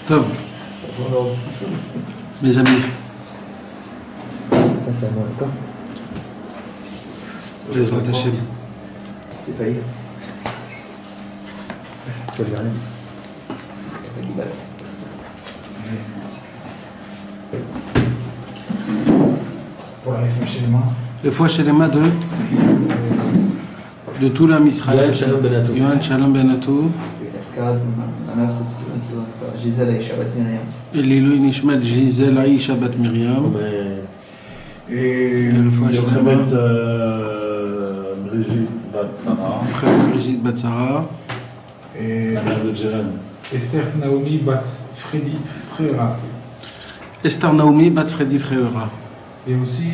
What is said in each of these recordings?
Tov. Mes amis. Ça c'est à moi, d'accord? Bezrat Hashem. C'est pas hier. Tu vas rien. Pas dit mal. Pour la réflexion chez les mains. Les fois chez les mains de tout l'âme Israël. Yohan Shalom Benatou. Yohan Shalom Benatou. Et l'Ascarat, ma mère, c'est Gisèle Aïcha Bat Myriam. Et l'Ilui Nishmat Gisèle Aïcha Bat Myriam. Et le fois chez les mains. Brigitte Batsara. Brigitte Batsara. Et La mère de Jérém. Esther Naomi Bat Freddy Frera. Esther Naomi Bat Freddy Frera. Et aussi,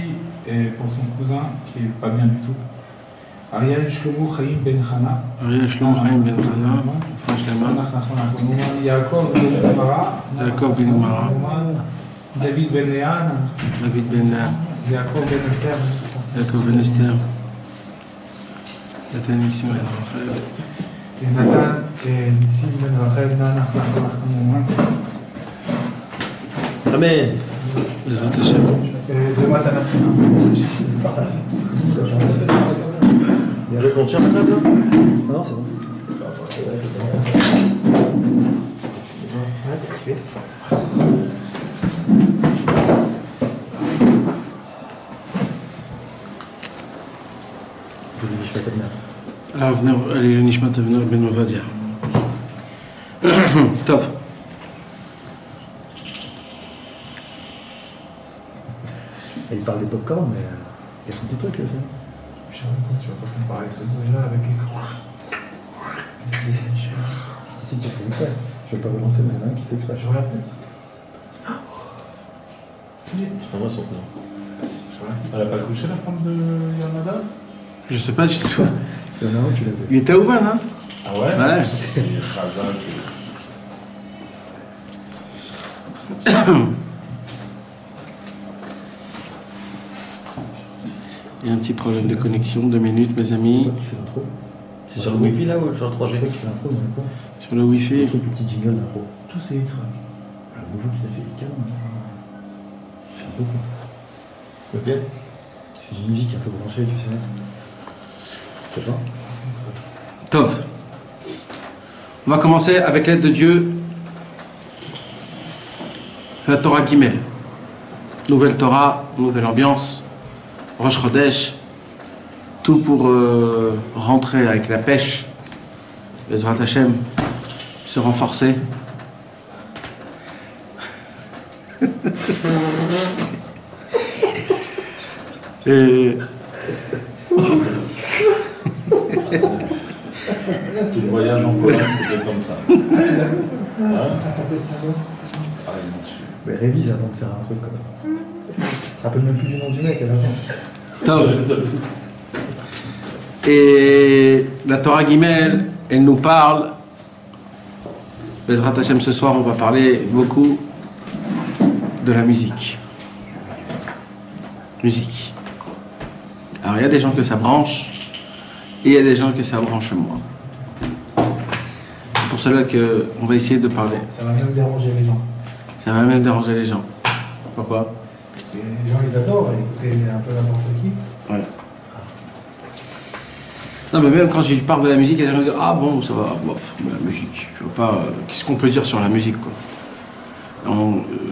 pour son cousin, qui est pas bien du tout, Ariel Shlomo Chaim Ben Chana. Ariel Shlomo Chaim Ben Chana. Yaakov Ben Mara. Yaakov Ben Mara. David Ben Lehan. David Ben Lehan. Yaakov Ben Esther. Yaakov Ben Esther. Nathan Nissim Ben Rachel. Et Nathan et Nissim Ben Rachel. Amen. Bezrat Hashem. De Matana. Il y avait qu'on tient la table là? Non, c'est bon. Ah, venez, allez, le Nishmat Avner Ben Ovadia. Top. Il parle des popcorn, mais il y a des trucs là, ça. Je sais pas, tu vas pas comparer ce bruit-là avec les croix. Si, tu fais exprès. Je vais pas relancer, mais il y en a un qui fait exprès. Je regarde. C'est moi son plan. Elle a pas couché la femme de Yamada? Je sais pas du tout. Il y en a un, tu l'as vu. Il était à Ouman, hein? Ah ouais? Ouais. C'est Khazak. Il y a un petit problème de connexion, 2 minutes, mes amis. Qui fait l'intro. C'est sur le Wi-Fi là ou sur le C'est 3G? ça qui fait l'intro, mais quoi? Sur le Wi-Fi. Le truc, le petit jingle d'intro. Tout c'est Israël. Le nouveau qu'il a fait, il calme. Il fait beaucoup. Ok. Il fait une musique un peu branchée, tu sais. Tu sais pas? Tov. On va commencer avec l'aide de Dieu. La Torah Gimel. Nouvelle Torah, nouvelle ambiance. Rosh Chodesh. Tout pour rentrer avec la pêche. Bezrat Hashem. Se renforcer. Et Tout le voyage en Pologne, c'était comme ça. Hein? Ah, Mais révise avant de faire un truc comme ça. Tu te rappelles même plus du nom du mec à la fin. Tov. Et la Torah Gimel, elle nous parle. Bezrat Hashem, ce soir, on va parler beaucoup de la musique. Musique. Alors, il y a des gens que ça branche, et il y a des gens que ça branche moins. C'est pour cela qu'on va essayer de parler. Ça va même déranger les gens. Ça va même déranger les gens. Pourquoi? Parce que les gens ils adorent écouter un peu n'importe qui. Ouais. Non, mais même quand je parle de la musique, il y a des gens qui disent ah bon, ça va, bof, la musique. Je vois pas. Qu'est-ce qu'on peut dire sur la musique, quoi?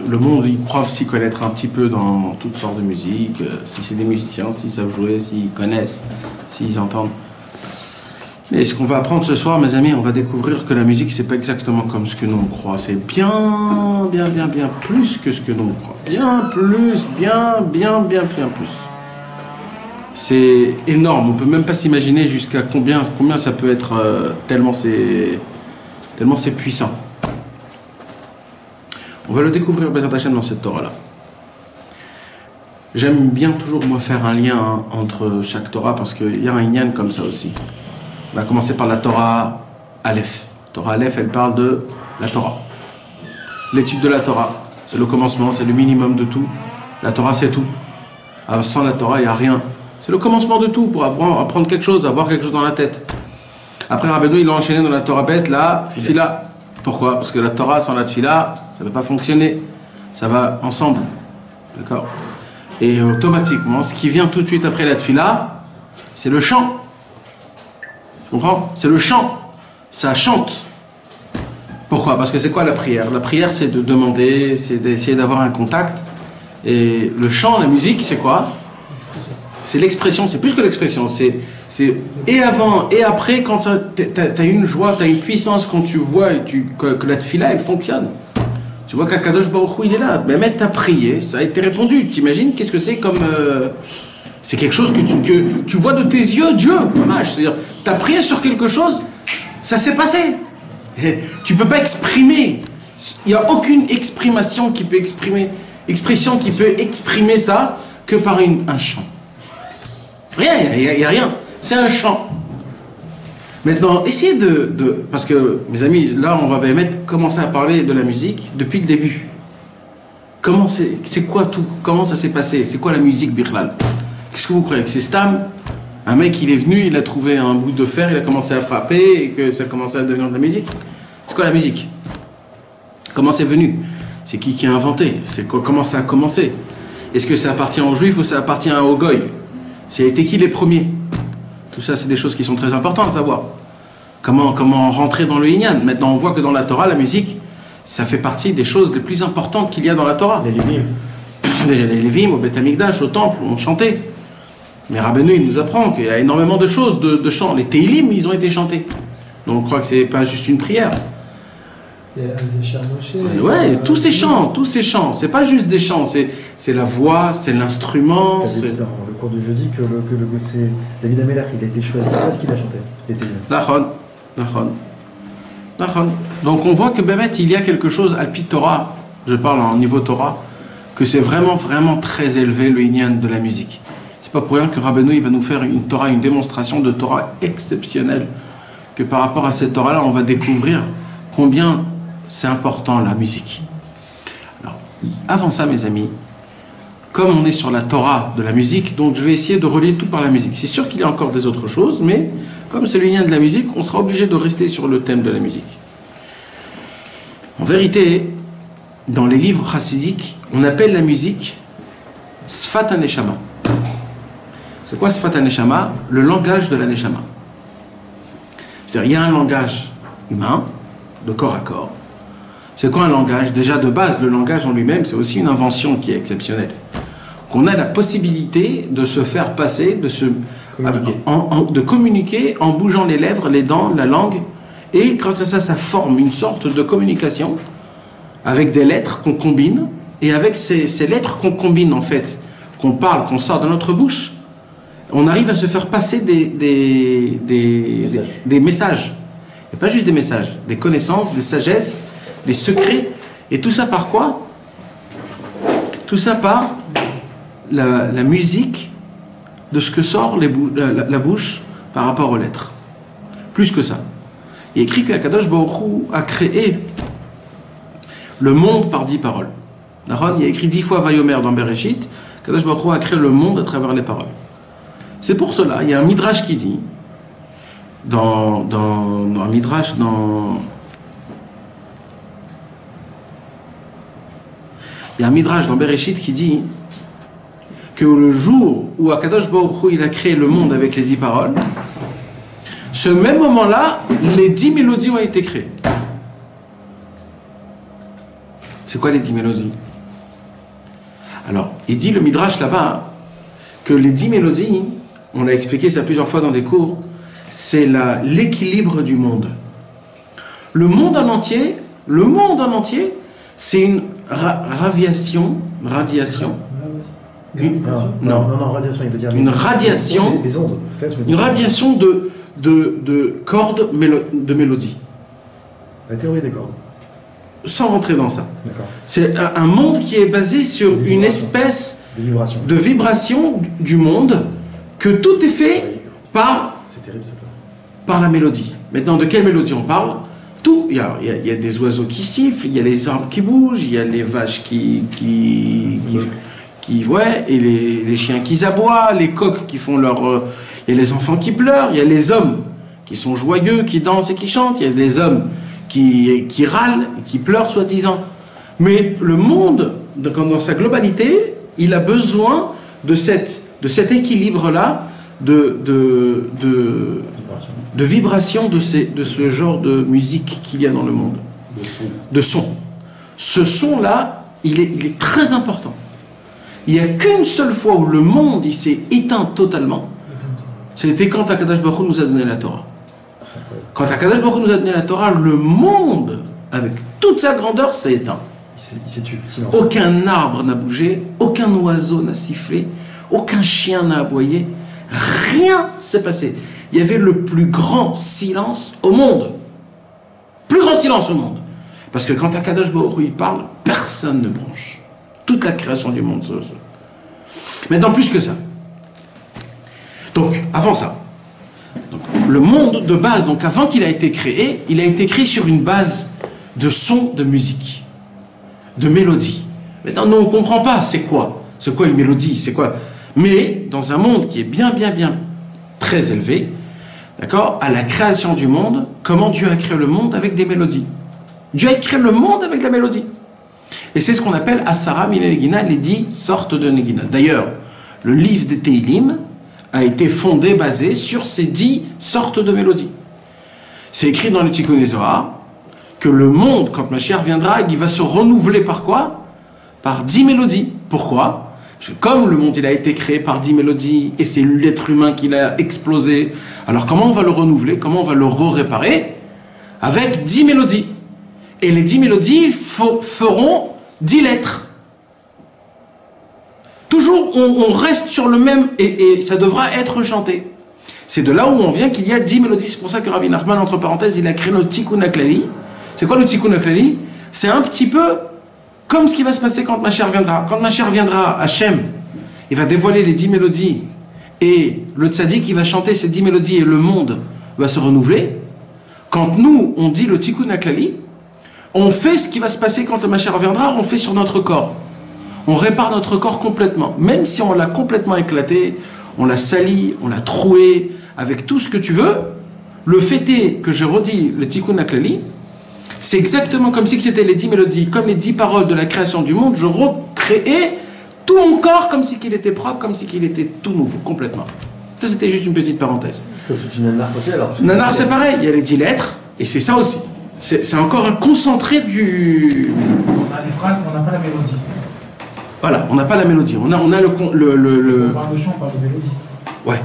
Le monde, ils croient s'y connaître un petit peu dans toutes sortes de musique, si c'est des musiciens, s'ils savent jouer, s'ils connaissent, s'ils entendent. Et ce qu'on va apprendre ce soir, mes amis, on va découvrir que la musique, c'est pas exactement comme ce que nous on croit. C'est bien plus que ce que nous on croit. Bien plus, bien plus. C'est énorme. On peut même pas s'imaginer jusqu'à combien ça peut être tellement c'est puissant. On va le découvrir Bezrat Hashem dans cette Torah-là. J'aime bien toujours moi faire un lien entre chaque Torah parce qu'il y a un inyan comme ça aussi. On va commencer par la Torah Aleph. Torah Aleph, elle parle de la Torah. L'étude de la Torah, c'est le commencement, c'est le minimum de tout. La Torah, c'est tout. Sans la Torah, il n'y a rien. C'est le commencement de tout pour apprendre quelque chose, avoir quelque chose dans la tête. Après, Rabbeinu, il a enchaîné dans la Torah bête, la Tfila. Pourquoi? Parce que la Torah sans la Tfila, ça ne va pas fonctionner. Ça va ensemble. D'accord? Et automatiquement, ce qui vient tout de suite après la Tfila, c'est le chant. Tu comprends? C'est le chant. Ça chante. Pourquoi? Parce que c'est quoi la prière? La prière, c'est de demander, c'est d'essayer d'avoir un contact. Et le chant, la musique, c'est quoi? C'est l'expression, c'est plus que l'expression. C'est et avant et après, quand tu as une joie, tu as une puissance, quand tu vois que la tefila, elle fonctionne. Tu vois qu'Akadosh Baruch Hu, il est là. Mais tu as prié, ça a été répondu. T'imagines qu'est-ce que c'est comme... c'est quelque chose que tu vois de tes yeux, Dieu. C'est-à-dire, tu as prié sur quelque chose, ça s'est passé. Et tu peux pas exprimer. Il n'y a aucune expression qui peut exprimer ça que par un chant. Rien, il n'y a rien. C'est un chant. Maintenant, essayez parce que, mes amis, là, on va commencer à parler de la musique depuis le début. C'est quoi tout? Comment ça s'est passé? C'est quoi la musique, Birlal? Qu'est-ce que vous croyez? Que c'est Stam? Un mec, il est venu, il a trouvé un bout de fer, il a commencé à frapper et que ça a commencé à devenir de la musique? C'est quoi la musique? Comment c'est venu? C'est qui a inventé? Comment ça a commencé? Est-ce que ça appartient aux Juifs ou ça appartient aux Goy? C'était qui les premiers? Tout ça, c'est des choses qui sont très importantes à savoir. Comment rentrer dans le Inyan? Maintenant, on voit que dans la Torah, la musique, ça fait partie des choses les plus importantes qu'il y a dans la Torah. Les Lévim. Les Lévim, au Beth Amikdash, au temple, on chantait. Mais Rabbeinu, il nous apprend qu'il y a énormément de choses, de chants. Les Teilim, ils ont été chantés. Donc, on croit que c'est pas juste une prière. Ouais, tous ces chants, c'est pas juste des chants, c'est la voix, c'est l'instrument. Tu avais dit dans le cours de jeudi que c'est David Ameller, il a été choisi parce qu'il a chanté. Nachon. Donc on voit que Bémet, il y a quelque chose, Alpi Torah, je parle en niveau Torah, que c'est vraiment, vraiment très élevé le Inyan de la musique. C'est pas pour rien que Rabbeinu, il va nous faire une Torah, une démonstration de Torah exceptionnelle, que par rapport à cette Torah-là, on va découvrir combien c'est important la musique. Alors, avant ça, mes amis, comme on est sur la Torah de la musique, donc je vais essayer de relier tout par la musique. C'est sûr qu'il y a encore des autres choses, mais comme c'est le lien de la musique, on sera obligé de rester sur le thème de la musique. En vérité, dans les livres chassidiques, on appelle la musique Sfat HaNeshama. C'est quoi Sfat HaNeshama? Le langage de la Neshama. C'est-à-dire, il y a un langage humain, de corps à corps. C'est quoi un langage? Déjà de base, le langage en lui-même, c'est aussi une invention qui est exceptionnelle. Qu'on a la possibilité de se faire passer, de communiquer en bougeant les lèvres, les dents, la langue, et grâce à ça, ça forme une sorte de communication avec des lettres qu'on combine, et avec ces lettres qu'on combine en fait, qu'on parle, qu'on sort de notre bouche, on arrive à se faire passer des messages. Et pas juste des messages, des connaissances, des sagesses, des secrets, et tout ça par quoi? Tout ça par la musique de ce que sort la bouche par rapport aux lettres. Plus que ça. Il est écrit qu'Akadosh Baruch Hu a créé le monde par 10 paroles. Il y a écrit 10 fois Vayomer dans Bereshit, qu'Akadosh Baruch Hu a créé le monde à travers les paroles. C'est pour cela, il y a un midrash qui dit, dans un midrash, il y a un midrash dans Bereshit qui dit que le jour où Akadosh Baruch Hu il a créé le monde avec les 10 paroles, ce même moment-là, les 10 mélodies ont été créées. C'est quoi les 10 mélodies? Alors, il dit le midrash là-bas que les 10 mélodies, on a expliqué ça plusieurs fois dans des cours, c'est l'équilibre du monde. Le monde en entier, c'est une radiation. Non, radiation, il veut dire une radiation, des ondes. Une radiation de cordes de mélodie. La théorie des cordes. Sans rentrer dans ça. D'accord. C'est un monde qui est basé sur une espèce de vibration du monde, que tout est fait par la mélodie. Maintenant, de quelle mélodie on parle? Tout. Il y a des oiseaux qui sifflent, il y a les arbres qui bougent, il y a les vaches qui et les chiens qui aboient, les coqs qui font leur... il y a les enfants qui pleurent, il y a les hommes qui sont joyeux, qui dansent et qui chantent. Il y a des hommes qui râlent et qui pleurent, soi-disant. Mais le monde, dans sa globalité, il a besoin de cet équilibre-là, de vibration de ce genre de musique qu'il y a dans le monde. De son. Ce son-là, il est très important. Il n'y a qu'une seule fois où le monde il s'est éteint totalement. C'était quand Akadosh Baruch Hu nous a donné la Torah. Quand Akadosh Baruch Hu nous a donné la Torah, le monde, avec toute sa grandeur, s'est éteint. Il s'est tué. Aucun arbre n'a bougé, aucun oiseau n'a sifflé, aucun chien n'a aboyé, rien s'est passé. Il y avait le plus grand silence au monde. Plus grand silence au monde. Parce que quand Akadosh Baruch Hu parle, personne ne bronche. Toute la création du monde. Maintenant, plus que ça. Donc, avant ça, le monde de base, donc avant qu'il a été créé, il a été créé sur une base de son, de musique, de mélodie. Maintenant, nous, on ne comprend pas c'est quoi une mélodie, c'est quoi. Mais, dans un monde qui est bien très élevé, d'accord, à la création du monde, comment Dieu a créé le monde avec des mélodies. Dieu a créé le monde avec la mélodie. Et c'est ce qu'on appelle Asara Mine Negina, les 10 sortes de Negina. D'ailleurs, le livre des Teilim a été fondé, basé sur ces 10 sortes de mélodies. C'est écrit dans le Tikkun Zohar que le monde, quand Mashiach viendra, il va se renouveler par quoi? Par 10 mélodies. Pourquoi? Parce que comme le monde il a été créé par 10 mélodies et c'est l'être humain qui l'a explosé, alors comment on va le renouveler? Comment on va le réparer? Avec 10 mélodies. Et les 10 mélodies feront 10 lettres. Toujours, on reste sur le même, et ça devra être chanté. C'est de là où on vient qu'il y a 10 mélodies. C'est pour ça que Rabbi Nachman, entre parenthèses, il a créé le Tikkun HaKlali. C'est quoi le Tikkun HaKlali? C'est un petit peu comme ce qui va se passer quand Mashiach viendra. Quand Mashiach viendra, Hachem, il va dévoiler les 10 mélodies, et le tzaddik, il va chanter ces 10 mélodies, et le monde va se renouveler. Quand nous, on dit le Tikkun HaKlali, on fait ce qui va se passer quand le Mashiach reviendra, on fait sur notre corps. On répare notre corps complètement. Même si on l'a complètement éclaté, on l'a sali, on l'a troué, avec tout ce que tu veux, le fait est que je redis le Tikkun HaKlali, c'est exactement comme si c'était les 10 mélodies, comme les 10 paroles de la création du monde, je recréais tout mon corps comme si il était propre, comme si il était tout nouveau, complètement. Ça, c'était juste une petite parenthèse. Nanar, c'est pareil, il y a les 10 lettres, et c'est ça aussi. C'est encore un concentré du... On a les phrases, mais on n'a pas la mélodie. Voilà, on n'a pas la mélodie. On a On parle de chant, on parle de mélodie. Ouais.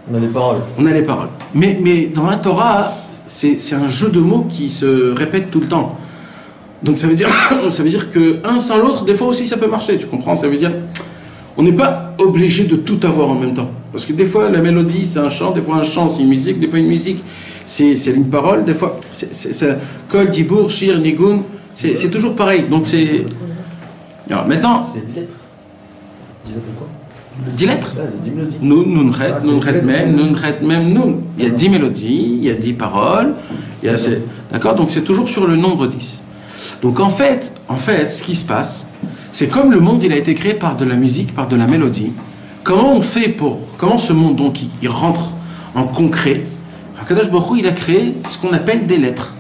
On a les paroles. On a les paroles. Mais dans la Torah, c'est un jeu de mots qui se répète tout le temps. Donc ça veut dire que un sans l'autre, des fois aussi ça peut marcher, tu comprends? Ça veut dire, on n'est pas obligé de tout avoir en même temps. Parce que des fois, la mélodie, c'est un chant, des fois un chant, c'est une musique, des fois une musique, c'est une parole, des fois, c'est Kol, Dibour, Shir, Nigun, c'est toujours pareil. Donc c'est... Alors maintenant... C'est 10 lettres. 10 lettres de quoi? 10 lettres. Ouais, 10 mélodies. Nun, Nunret, Mem, Nun. Il y a 10 mélodies, il y a 10 paroles, d'accord? Donc c'est toujours sur le nombre 10. Donc en fait, ce qui se passe, c'est comme le monde, il a été créé par de la musique, par de la mélodie. Comment ce monde, donc, il rentre en concret? Akadosh Baruch Hu, il a créé ce qu'on appelle des lettres.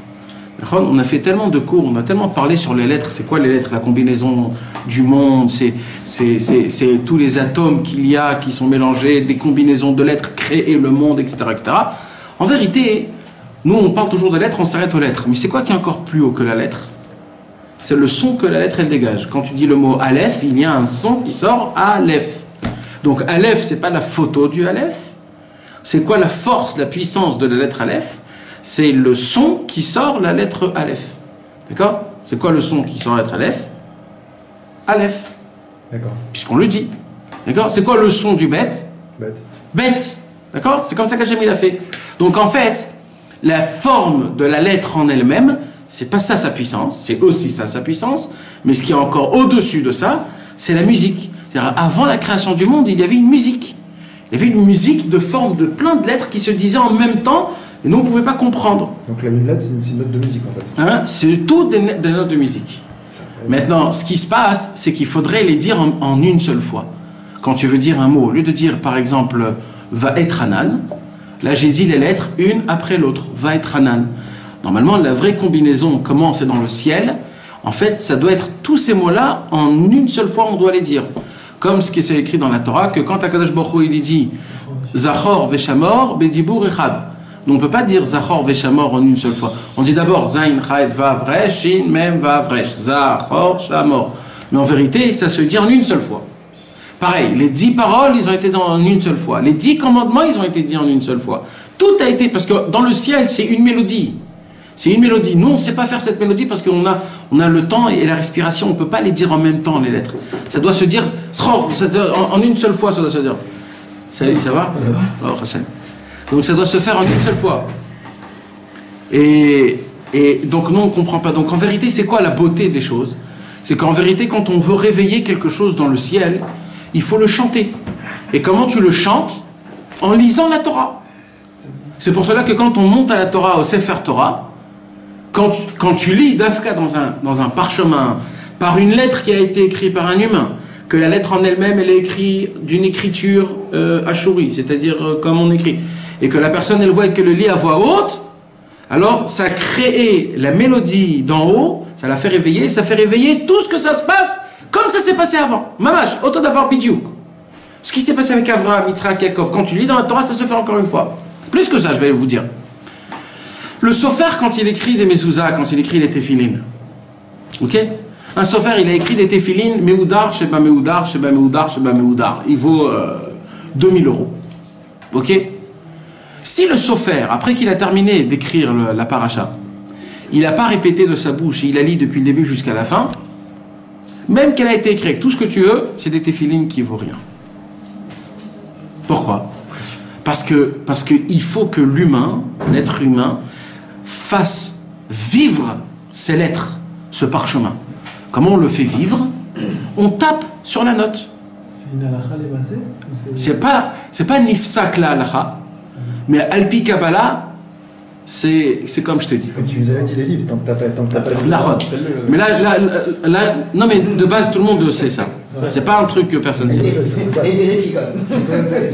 On a fait tellement de cours, on a tellement parlé sur les lettres. C'est quoi les lettres? La combinaison du monde, c'est tous les atomes qu'il y a qui sont mélangés, des combinaisons de lettres, créer le monde, etc., etc. En vérité, nous on parle toujours de lettres, on s'arrête aux lettres. Mais c'est quoi qui est encore plus haut que la lettre? C'est le son que la lettre elle dégage. Quand tu dis le mot Aleph, il y a un son qui sort Aleph. Donc Aleph, c'est pas la photo du Aleph. C'est quoi la force, la puissance de la lettre Aleph? C'est le son qui sort la lettre Aleph. D'accord? C'est quoi le son qui sort la lettre Aleph? Aleph. D'accord. Puisqu'on le dit. D'accord? C'est quoi le son du bête? Bête. Bête. D'accord? C'est comme ça qu'Hachem il a fait. Donc en fait, la forme de la lettre en elle-même, c'est pas ça sa puissance, c'est aussi ça sa puissance, mais ce qui est encore au-dessus de ça, c'est la musique. C'est-à-dire, avant la création du monde, il y avait une musique. Il y avait une musique de forme de plein de lettres qui se disaient en même temps, et nous on ne pouvait pas comprendre. Donc la une lettre, c'est une note de musique en fait. Hein? C'est tout des notes de musique. Maintenant, ce qui se passe, c'est qu'il faudrait les dire en une seule fois. Quand tu veux dire un mot, au lieu de dire par exemple va être Hanan, Là, j'ai dit les lettres une après l'autre. Va être Hanan. Normalement, la vraie combinaison, comment c'est dans le ciel, en fait, ça doit être tous ces mots-là, en une seule fois, on doit les dire. Comme ce qui est écrit dans la Torah, que quand Akadosh Baruch Hu, il dit Zachor Veshamor, Bedibur Echad. Donc on ne peut pas dire Zachor Veshamor en une seule fois. On dit d'abord Zain, Chaed, Vav, Resh, Shin, Mem, Vav, Resh. Zachor, Shamor. Mais en vérité, ça se dit en une seule fois. Pareil, les 10 paroles, ils ont été dans en une seule fois. Les 10 commandements, ils ont été dit en une seule fois. Tout a été, parce que dans le ciel, c'est une mélodie. C'est une mélodie. Nous, on ne sait pas faire cette mélodie parce qu'on a le temps et la respiration. On ne peut pas les dire en même temps, les lettres. Ça doit se dire en une seule fois, ça doit se dire. Salut, ça va? Oh, Hassan. Donc ça doit se faire en une seule fois. Et donc nous, on ne comprend pas. Donc en vérité, c'est quoi la beauté des choses? C'est qu'en vérité, quand on veut réveiller quelque chose dans le ciel, il faut le chanter. Et comment tu le chantes? En lisant la Torah. C'est pour cela que quand on monte à la Torah, au Sefer Torah, quand tu lis Dafka dans un parchemin, par une lettre qui a été écrite par un humain, que la lettre en elle-même, elle est écrite d'une écriture ashuri, c'est-à-dire comme on écrit, et que la personne, elle voit qu'elle le lit à voix haute, alors ça crée la mélodie d'en haut, ça la fait réveiller, ça fait réveiller tout ce que ça se passe, comme ça s'est passé avant. Mamash, autant d'avoir bidiouk. Ce qui s'est passé avec Avraham, Yitzhak, Yaakov, quand tu lis dans la Torah, ça se fait encore une fois. Plus que ça, je vais vous dire. Le sofer, quand il écrit des mezuzah, quand il écrit les téphilines, ok? Un sofer, il a écrit des téphilines, Meoudar, Sheba Meoudar, Sheba Meoudar, Sheba Meoudar. Il vaut 2000 €. Ok? Si le sofer, après qu'il a terminé d'écrire la paracha, il n'a pas répété de sa bouche, il a lu depuis le début jusqu'à la fin, même qu'elle a été écrite avec tout ce que tu veux, c'est des téphilines qui ne vaut rien. Pourquoi? Parce qu'il faut que l'humain, l'être humain, fasse vivre ces lettres, ce parchemin. Comment on le fait vivre? On tape sur la note. C'est une halakha les basés? C'est pas nifsak la halakha, mais alpi Kabbalah, c'est comme je t'ai dit. Tu nous avais dit les livres, tant que t'as pas lu. Mais là, non mais de base tout le monde sait ça. C'est pas un truc que personne sait.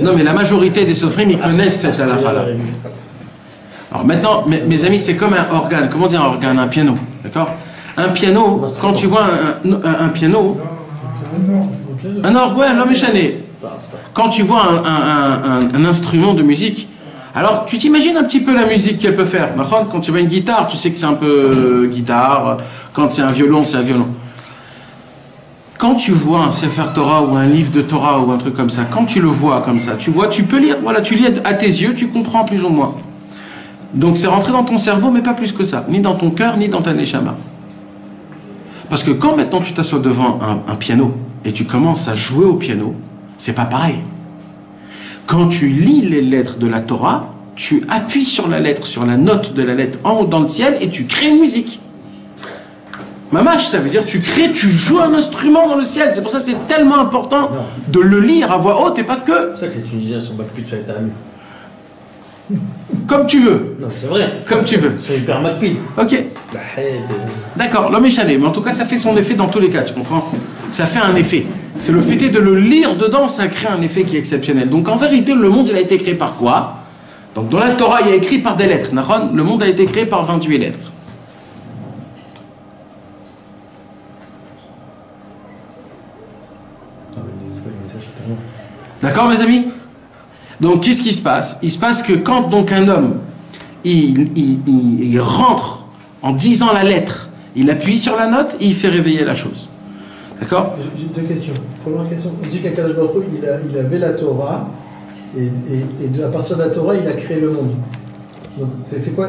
Non mais la majorité des sofrim ils connaissent cette halakha-là. Alors maintenant, mes amis, c'est comme un organe. Comment dire un organe? Un piano, d'accord? Un piano, quand tu vois un piano, un organe, l'homme échané. Quand tu vois un instrument de musique, alors tu t'imagines un petit peu la musique qu'elle peut faire. Quand tu vois une guitare, tu sais que c'est un peu guitare. Quand c'est un violon, c'est un violon. Quand tu vois un Sefer Torah ou un livre de Torah ou un truc comme ça, quand tu le vois comme ça, tu vois, tu peux lire, voilà, tu lis à tes yeux, tu comprends plus ou moins. Donc c'est rentré dans ton cerveau, mais pas plus que ça, ni dans ton cœur, ni dans ta neshama. Parce que quand maintenant tu t'assois devant un piano et tu commences à jouer au piano, c'est pas pareil. Quand tu lis les lettres de la Torah, tu appuies sur la lettre, sur la note de la lettre en haut dans le ciel et tu crées une musique. Mamash, ça veut dire tu joues un instrument dans le ciel. C'est pour ça que c'est tellement important de le lire à voix haute et pas que. C'est pour ça que les Tunisiens sont backpit sur les tamis. Comme tu veux. Non, c'est vrai. Comme tu veux. Ils sont hyper backpit. Ok. D'accord, l'homme est chané, mais en tout cas ça fait son effet dans tous les cas, tu comprends? Ça fait un effet. C'est le fait de le lire dedans, ça crée un effet qui est exceptionnel. Donc en vérité, le monde il a été créé par quoi? Donc dans la Torah, il y a écrit par des lettres. Le monde a été créé par 28 lettres. D'accord mes amis? Donc qu'est-ce qui se passe? Il se passe que quand donc un homme il rentre en disant la lettre, il appuie sur la note et il fait réveiller la chose. D'accord? J'ai deux questions. Première question, on dit qu'Akadosh Baruch Hu, il avait la Torah et à partir de la Torah il a créé le monde. Donc c'est quoi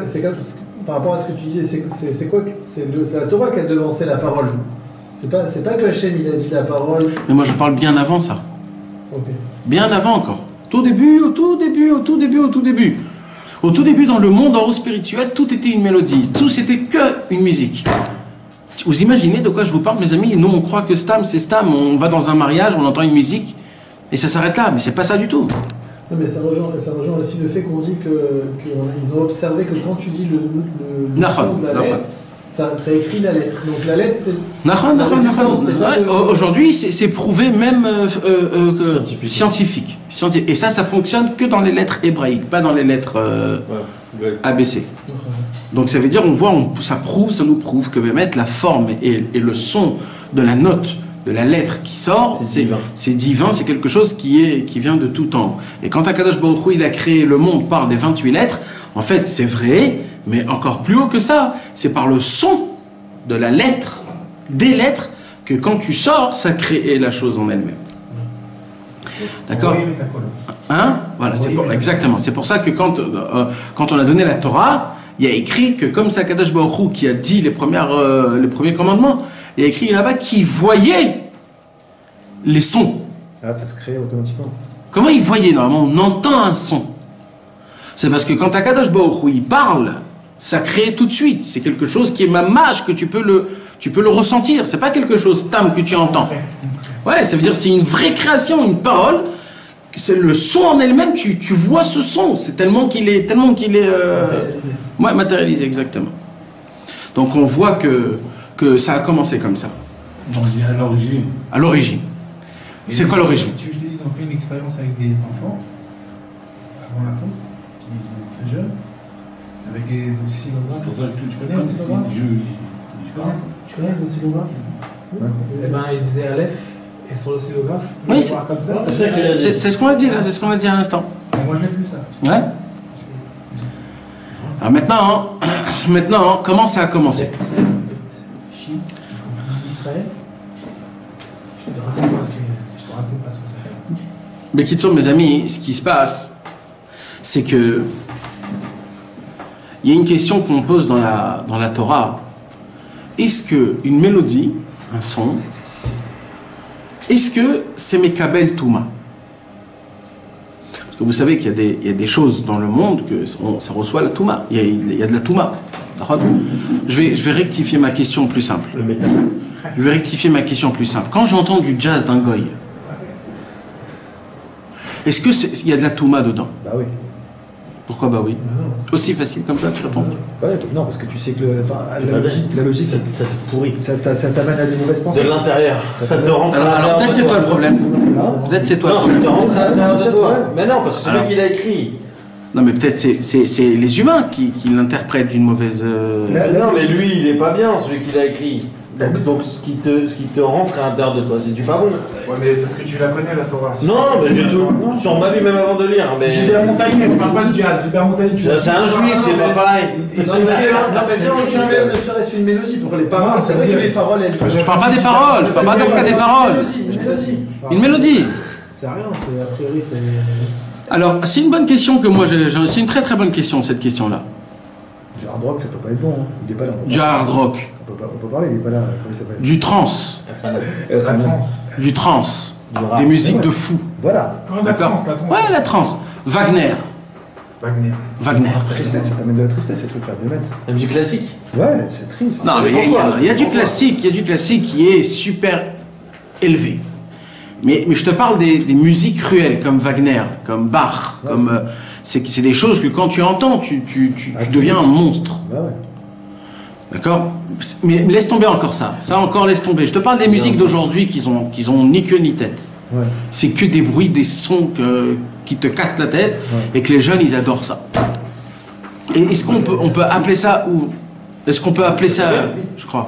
par rapport à ce que tu disais, c'est quoi? C'est la Torah qui a devancé la parole. C'est pas que Hachem il a dit la parole. Mais moi je parle bien avant ça. Okay. Bien avant encore. Au tout début. Au tout début, dans le monde en haut spirituel, tout était une mélodie. Tout, c'était que une musique. Vous imaginez de quoi je vous parle, mes amis? Nous, on croit que Stam, c'est Stam. On va dans un mariage, on entend une musique, et ça s'arrête là. Mais c'est pas ça du tout. Non, mais ça rejoint aussi le fait qu'on dit qu'ils ont observé que quand tu dis le son de la lettre, ça écrit la lettre. Donc la lettre, c'est... Aujourd'hui, c'est prouvé même scientifique. Et ça fonctionne que dans les lettres hébraïques, pas dans les lettres ABC. Donc ça veut dire, ça nous prouve que mettre la forme et le son de la note, de la lettre qui sort, c'est divin, c'est quelque chose qui vient de tout temps. Et quand Akadosh Baruch Hu, il a créé le monde par les 28 lettres, en fait, c'est vrai, mais encore plus haut que ça. C'est par le son de la lettre, des lettres, que quand tu sors, ça crée la chose en elle-même. D'accord? Hein? Voilà, exactement. C'est pour ça que quand on a donné la Torah, il y a écrit que comme c'est Akadosh Baruch Hu qui a dit les premiers commandements, il y a écrit là-bas qu'il voyait les sons. Ah, ça se crée automatiquement. Comment il voyait? Normalement, on entend un son. C'est parce que quand Akadosh Baruch Hu, il parle, ça crée tout de suite. C'est quelque chose qui est mamage, que tu peux le ressentir. C'est pas quelque chose tam que tu entends. Ouais, ça veut dire c'est une vraie création, une parole. C'est le son en elle-même, tu vois ce son. C'est tellement qu'il est matérialisé, exactement. Donc on voit que ça a commencé comme ça. Donc, à l'origine. À l'origine. C'est quoi l'origine? Tu dis, ils ont fait une expérience avec des enfants, avant la faute, qui sont très jeunes, avec des oscillographes. C'est pour ça que tu connais les oscillographes. Tu connais les oscillographes? Eh ben, ils disaient Aleph, et sur l'oscillographe, oui, voir comme ça. C'est ce qu'on a dit là, c'est ce qu'on a dit à l'instant. Moi, j'ai vu ça. Ouais. Alors maintenant, comment ça a commencé? Israël. Je te rappelle pas ce que ça fait. Mais qui sont mes amis, ce qui se passe, c'est que il y a une question qu'on pose dans la Torah. Est-ce que une mélodie, un son, est-ce que c'est Mekabel Touma? Parce que vous savez qu'il y a des choses dans le monde que ça reçoit la Touma. Il y a de la Touma. Je vais rectifier ma question plus simple. Le métal. Je vais rectifier ma question plus simple. Quand j'entends du jazz d'un goy, est-ce qu'il y a de la Touma dedans? Bah oui. Pourquoi bah oui? Aussi facile comme ça, tu réponds? Ouais, non, parce que tu sais que la logique ça te pourrit. ça t'amène à des mauvaises pensées. De l'intérieur. Ça te rentre à l'intérieur. Alors peut-être c'est toi le problème. Peut-être c'est toi. Non, ça te rentre à l'intérieur de toi. Mais non, parce que c'est lui qui l'a écrit. Non, mais peut-être c'est les humains qui l'interprètent d'une mauvaise. Non, mais lui, il est pas bien, celui qui l'a écrit. Donc ce qui te rentre à l'intérieur de toi, c'est du pas bon. Ouais, mais parce que tu la connais, la Torah. Non, mais du tout. Sur ma vie, même avant de lire. Mais... Gilbert Montagnier, on parle pas de jazz. Gilbert Montagnier, c'est un juif, c'est pas pareil. Ne serait-ce une mélodie pour les paroles. C'est vrai que les paroles, Je parle pas des paroles, je parle pas d'Afka des paroles. Une mélodie. C'est rien, a priori c'est... Alors, c'est une bonne question que moi j'ai. C'est une très très bonne question, cette question-là. Du hard rock, ça peut pas être bon. Hein. Il est pas là. Du hard rock. On peut parler, il est pas là. Comment il s'appelle? Du trance. Du trance. Des musiques de fou. Voilà. D'accord. Ouais, la trance. Wagner. Tristesse, ça t'amène de la tristesse ces trucs-là, de mettre. La musique classique? Ouais, c'est triste. Non, mais il y a du classique qui est super élevé. Mais je te parle des musiques cruelles comme Wagner, comme Bach, comme c'est des choses que quand tu entends, tu deviens un monstre. Bah ouais. D'accord? Mais laisse tomber encore ça. Ça encore laisse tomber. Je te parle des musiques d'aujourd'hui qui ont ni queue ni tête. Ouais. C'est que des bruits, des sons qui te cassent la tête et que les jeunes ils adorent ça. Et est-ce qu'on peut appeler ça ou est-ce qu'on peut appeler ça, je crois.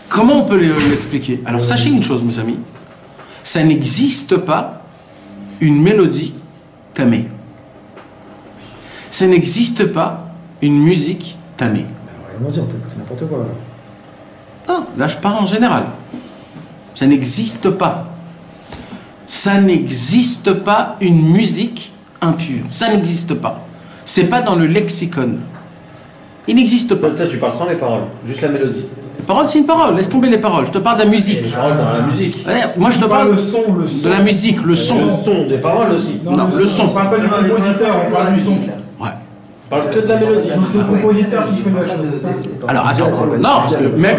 Comment on peut l'expliquer? Alors sachez une chose, mes amis, ça n'existe pas une mélodie tamée. Ça n'existe pas une musique tamée. Allons-y, on peut écouter n'importe quoi. Non, là je parle en général. Ça n'existe pas. Ça n'existe pas une musique impure. Ça n'existe pas. C'est pas dans le lexicon. Il n'existe pas. Toi, tu parles sans les paroles, juste la mélodie. Les paroles, c'est une parole. Laisse tomber les paroles. Je te parle de la musique. Les paroles dans la musique. Ouais, moi, je te parle le son. de la musique, le son. Le son, des paroles aussi. Non, le son. On parle pas du compositeur, on parle du son. Ouais. On parle que de la mélodie. Donc c'est le compositeur qui fait la chose, c'est ça? Alors attends. Non, parce que même.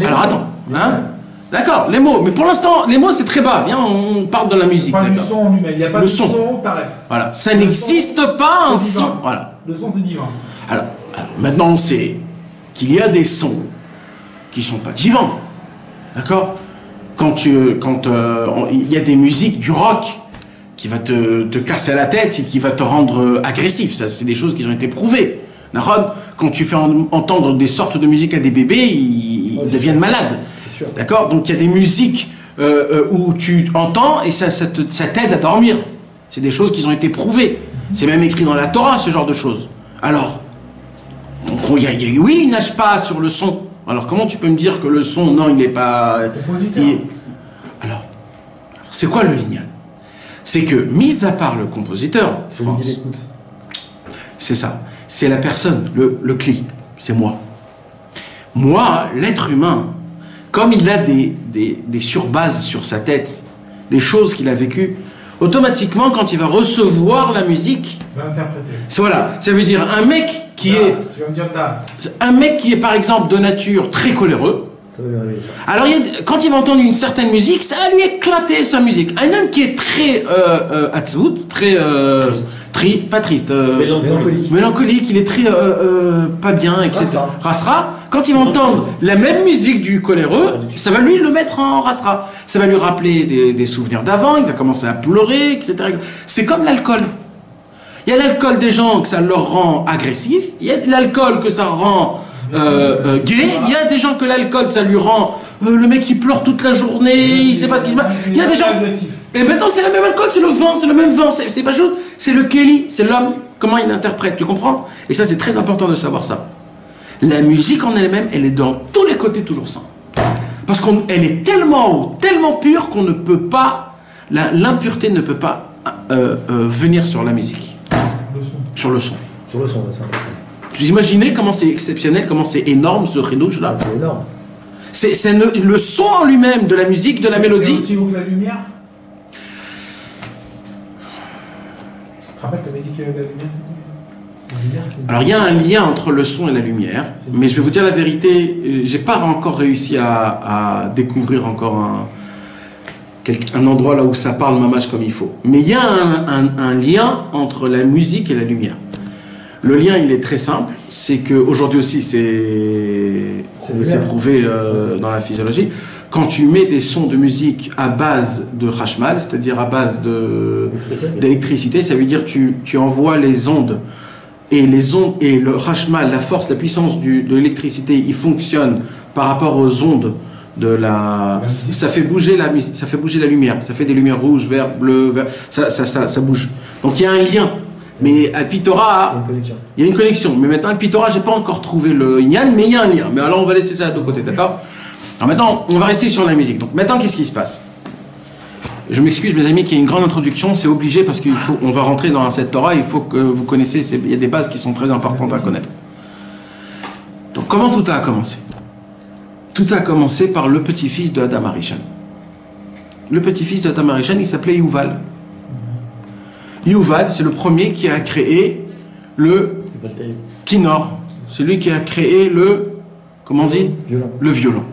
Alors attends. Hein? D'accord, les mots. Mais pour l'instant, les mots, c'est très bas. Viens, on parle de la musique. On parle du son en lui-même. Il n'y a pas de son, t'arrêtes. Voilà. Ça n'existe pas un son. Voilà. Le son, c'est divin. Alors, maintenant, on sait qu'il y a des sons qui sont pas divins. D'accord? Il y a des musiques, du rock, qui va te casser la tête et qui va te rendre agressif. Ça, c'est des choses qui ont été prouvées. D'accord? Quand tu fais entendre des sortes de musique à des bébés, ils deviennent malades. C'est sûr. D'accord? Donc il y a des musiques où tu entends et ça t'aide à dormir. C'est des choses qui ont été prouvées. C'est même écrit dans la Torah, ce genre de choses. Alors, oui, il nage pas sur le son. Alors comment tu peux me dire que le son, non, il n'est pas... Compositeur. Alors, c'est quoi le Inyan? C'est que, mis à part le compositeur, C'est lui qui l'écoute. c'est ça, c'est la personne, le cli, c'est moi. Moi, l'être humain, comme il a des surbases sur sa tête, des choses qu'il a vécues, automatiquement, quand il va recevoir la musique, voilà, ça veut dire un mec qui est... Tu vas me dire date. Un mec qui est par exemple de nature très coléreux, Ça va lui réveiller ça. alors quand il va entendre une certaine musique, ça va lui éclater sa musique. Un homme qui est très atzout, très... pas triste, mélancolique, il est très pas bien, etc. Rasra, quand il va entendre la même musique du coléreux, ça va lui le mettre en rasra. Ça va lui rappeler des souvenirs d'avant, il va commencer à pleurer, etc. C'est comme l'alcool. Il y a l'alcool des gens que ça leur rend agressif, il y a l'alcool que ça rend gay, il y a des gens que l'alcool ça lui rend le mec qui pleure toute la journée, il sait pas ce qui se passe. Il y a des gens... Et maintenant c'est le même alcool, c'est le vin, c'est le même vin, c'est pas juste, c'est le Kelly, c'est l'homme, comment il l'interprète, tu comprends? Et ça c'est très important de savoir ça. La musique en elle-même, elle est dans tous les côtés toujours sain. Parce qu'elle est tellement pure qu'on ne peut pas, l'impureté ne peut pas venir sur la musique. Sur le son. Sur le son, c'est important. Vous imaginez comment c'est exceptionnel, comment c'est énorme ce chidouche là? C'est énorme. C'est le son en lui-même, de la musique, de la mélodie. C'est aussi haut que la lumière. Tu te rappelles, tu avais dit que la lumière c'était... Alors il y a un lien entre le son et la lumière, mais je vais vous dire la vérité, j'ai pas encore réussi à découvrir encore un endroit là où ça parle mamache comme il faut. Mais il y a un lien entre la musique et la lumière. Le lien, il est très simple, c'est qu'aujourd'hui aussi, c'est prouvé dans la physiologie. Quand tu mets des sons de musique à base de Hashmal, c'est-à-dire à base d'électricité, ça veut dire que tu envoies les ondes. Et les ondes, et le Hashmal, la force, la puissance de l'électricité, il fonctionne par rapport aux ondes de la... Ça fait bouger la musique, ça fait bouger la lumière, ça fait des lumières rouges, vertes, bleues, vert, ça bouge. Donc il y a un lien. Mais Alpitora, il y a une connexion. Mais maintenant, Alpitora, j'ai pas encore trouvé le Inyan, mais il y a un lien. Mais alors, on va laisser ça de côté, d'accord? Alors maintenant, on va rester sur la musique. Donc maintenant, qu'est-ce qui se passe? Je m'excuse, mes amis, qu'il y ait une grande introduction. C'est obligé parce qu'on va rentrer dans cette Torah. Il faut que vous connaissiez. Il y a des bases qui sont très importantes à connaître. Donc, comment tout a commencé? Tout a commencé par le petit-fils de Adam Harishon. Le petit-fils de Adam Harishon, il s'appelait Yuval. Yuval, c'est le premier qui a créé le Kinor. C'est lui qui a créé le, comment on dit? Le violon.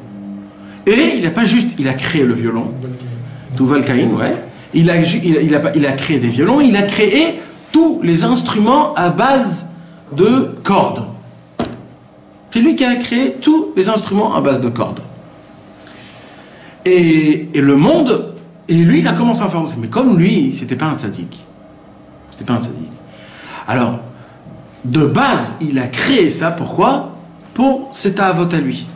Et il n'a pas juste, il a créé le violon. Tuval Caïn, ouais. Il a créé des violons, il a créé tous les instruments à base de cordes. C'est lui qui a créé tous les instruments à base de cordes. Et le monde, et lui, il a commencé à faire ça. Mais comme lui, c'était pas un tzaddik. C'était pas un tzaddik. Alors, de base, il a créé ça, pourquoi? Pour cet avot à lui.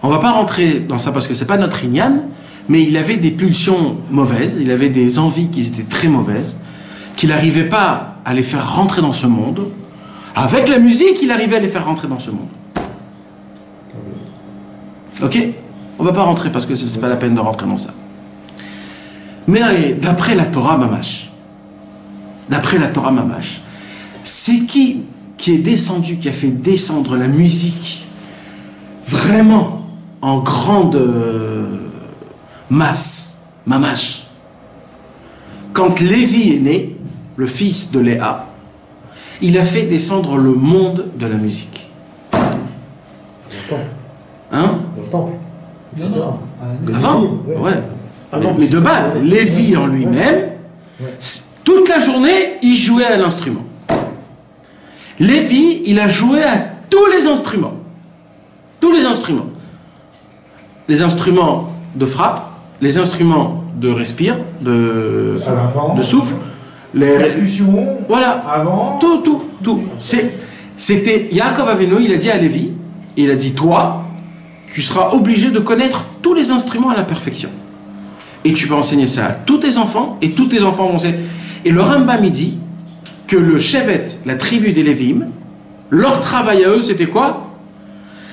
On va pas rentrer dans ça parce que c'est pas notre inyan, mais il avait des pulsions mauvaises, il avait des envies qui étaient très mauvaises, qu'il n'arrivait pas à les faire rentrer dans ce monde. Avec la musique, il arrivait à les faire rentrer dans ce monde. Ok? On va pas rentrer parce que c'est pas la peine de rentrer dans ça. Mais d'après la Torah Mamash, c'est qui est descendu, qui a fait descendre la musique vraiment en grande masse, Mamash. Quand Lévi est né, le fils de Léa, il a fait descendre le monde de la musique. Hein? Dans le temple. Avant, ouais. Mais de base, Lévi en lui-même, toute la journée, il jouait à l'instrument. Lévi, il a joué à tous les instruments. Tous les instruments. Les instruments de frappe, les instruments de respire, de souffle, les percussions, voilà, avant, tout. C'était Yaakov Avinu, il a dit à Lévi, il a dit toi, tu seras obligé de connaître tous les instruments à la perfection. Et tu vas enseigner ça à tous tes enfants, et tous tes enfants vont enseigner. Et le Rambam il dit que le Shevet, la tribu des Lévim, leur travail à eux, c'était quoi?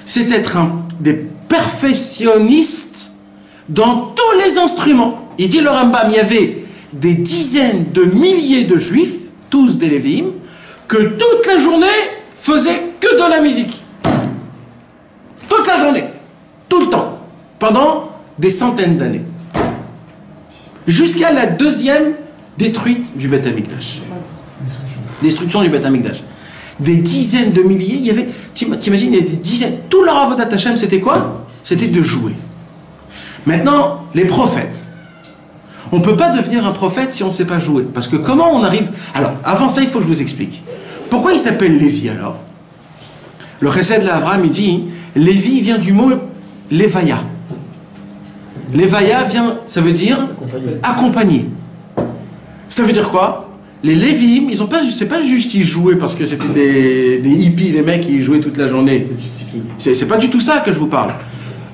C'est être des perfectionnistes dans tous les instruments. Il dit le Rambam, il y avait des dizaines de milliers de juifs, tous des Lévim, que toute la journée faisaient que de la musique. Toute la journée, tout le temps, pendant des centaines d'années. Jusqu'à la deuxième détruite du Beth Amikdash. Destruction du Beth Amikdash. Des dizaines de milliers, il y avait, t'imagines, il y a des dizaines, tout leur avodat Hashem, c'était quoi? C'était de jouer. Maintenant, les prophètes. On ne peut pas devenir un prophète si on ne sait pas jouer. Parce que comment on arrive... Alors, avant ça, il faut que je vous explique. Pourquoi il s'appelle Lévi alors? Le Chesed de l'Avraham, il dit, Lévi vient du mot Lévaya. Lévaya vient, ça veut dire accompagner. Ça veut dire quoi? Les Lévim, ils ont pas, c'est pas juste qu'ils jouaient parce que c'était des hippies, les mecs qui jouaient toute la journée. C'est pas du tout ça que je vous parle.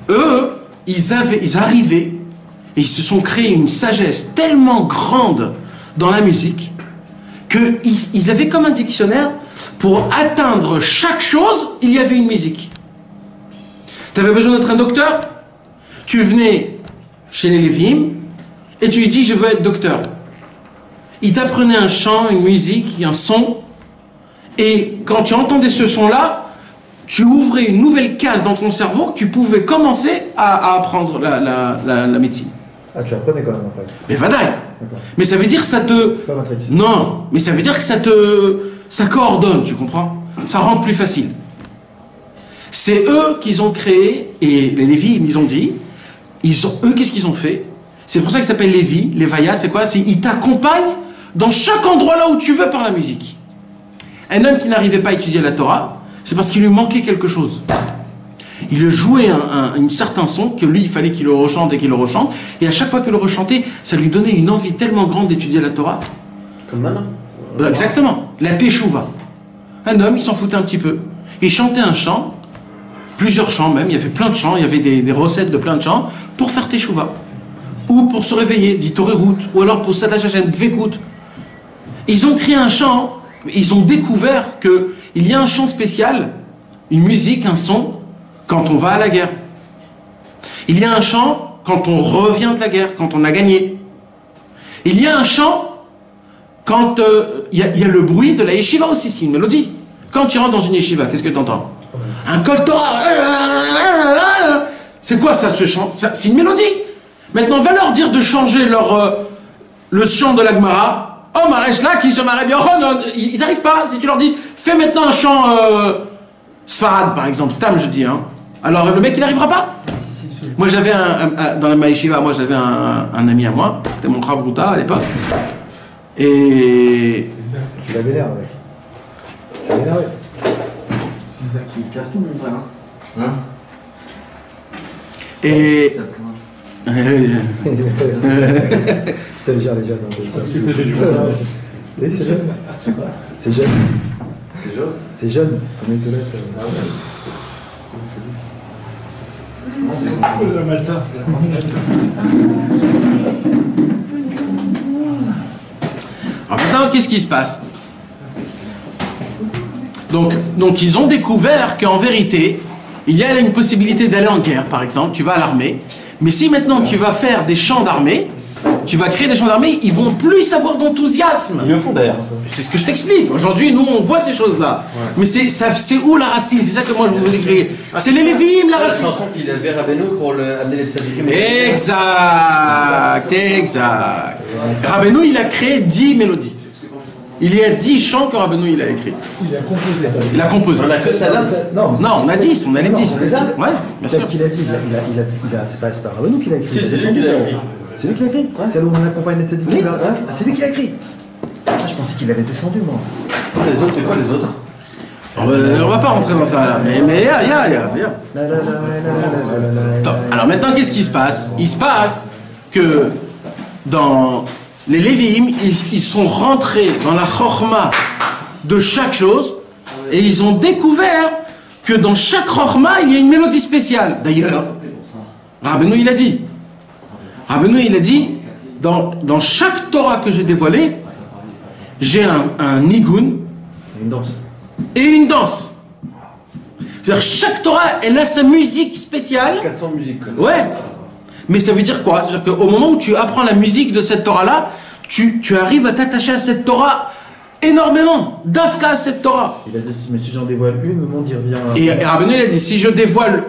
Eux, ils arrivaient et ils se sont créés une sagesse tellement grande dans la musique qu'ils avaient comme un dictionnaire pour atteindre chaque chose, il y avait une musique. Tu avais besoin d'être un docteur? Tu venais chez les Lévim et tu lui dis je veux être docteur. Il t'apprenait un chant, une musique, un son, et quand tu entendais ce son-là, tu ouvrais une nouvelle case dans ton cerveau que tu pouvais commencer à apprendre la médecine. Ah, tu apprenais quand même après. Mais vadaï. Mais ça veut dire que ça te... C'est pas matrix. Non, mais ça veut dire que ça coordonne, tu comprends? Ça rend plus facile. C'est eux qu'ils ont créé, et les Lévi, ils ont dit, eux, qu'est-ce qu'ils ont fait? C'est pour ça qu'ils s'appellent Lévi, Lévaya, c'est quoi? Ils t'accompagnent dans chaque endroit là où tu veux par la musique. Un homme qui n'arrivait pas à étudier la Torah, c'est parce qu'il lui manquait quelque chose. Il jouait un certain son que lui, il fallait qu'il le rechante et qu'il le rechante. Et à chaque fois qu'il le rechantait, ça lui donnait une envie tellement grande d'étudier la Torah. Comme maintenant. Exactement. La Teshuva. Un homme, il s'en foutait un petit peu. Il chantait un chant, plusieurs chants même, il y avait plein de chants, il y avait des recettes de plein de chants, pour faire Teshuva. Ou pour se réveiller, dit Torerut, ou alors pour s'attacher à Hashem, Dvekut. Ils ont créé un chant, ils ont découvert qu'il y a un chant spécial, une musique, un son, quand on va à la guerre. Il y a un chant quand on revient de la guerre, quand on a gagné. Il y a un chant quand il y a le bruit de la yeshiva aussi, c'est une mélodie. Quand tu rentres dans une yeshiva, qu'est-ce que tu entends? Un kol Torah. C'est quoi ça, ce chant? C'est une mélodie. Maintenant, va leur dire de changer le chant de la Gemara. Oh, Maresh là, qui se marie bien. Ils n'arrivent pas. Si tu leur dis, fais maintenant un chant Sfarad, par exemple, Stam, je dis. Hein. Alors, le mec, il n'arrivera pas. Moi, j'avais dans ma yeshiva, moi, j'avais un ami à moi. C'était mon Rav Ruta à l'époque. Et. Tu l'avais l'air avec. Tu l'avais l'air avec. Tu casses tout, mon frère. Hein? Et. Je t'avais déjà les jeunes. C'était les jours. Oui, c'est jeune. C'est jeune. C'est jaune. C'est jeune. Comment il te laisse la malsa. Alors maintenant, qu'est-ce qui se passe? Donc ils ont découvert qu'en vérité, il y a une possibilité d'aller en guerre, par exemple, tu vas à l'armée, mais si maintenant tu vas faire des champs d'armée, tu vas créer des champs d'armée, ils vont plus avoir d'enthousiasme. Ils le font d'ailleurs. C'est ce que je t'explique. Aujourd'hui, nous, on voit ces choses-là. Ouais. Mais c'est où la racine? C'est ça que moi, je veux vous expliquer. C'est les Lévim, la racine. C'est la chanson qu'il avait Rabbeinu pour amener les tzadikim. Exact. Rabbeinu, il a créé 10 mélodies. Il y a 10 chants que Rabbeinu, il a écrits. Il a composé. On a que ça là? Non, on a 10, on a les 10. C'est ça? Ouais, bien sûr. C'est qu'il a dit, c'est pas Rabbeinu qui l'a écrit. C'est lui qui l'a écrit. C'est lui qui l'a écrit. C'est où on accompagne les tzadikim. Oui. C'est lui qui l'a écrit. Ah, je pensais qu'il avait descendu, moi. Les autres, c'est quoi les autres? On va pas rentrer dans ça là, mais il y a. Attends, alors maintenant, qu'est-ce qui se passe? Il se passe que dans les Lévi'im, ils sont rentrés dans la chorma de chaque chose et ils ont découvert que dans chaque chorma, il y a une mélodie spéciale. D'ailleurs, Rabbeinu il a dit, dans chaque Torah que j'ai dévoilée, j'ai un nigun et une danse. C'est-à-dire chaque Torah, elle a sa musique spéciale. 400 musiques. Ouais. Mais ça veut dire quoi? C'est-à-dire qu'au moment où tu apprends la musique de cette Torah-là, tu arrives à t'attacher à cette Torah énormément. Dafka à cette Torah. Il a dit, mais si j'en dévoile une, le monde y revient. Et Rabbeinu il a dit, si je dévoile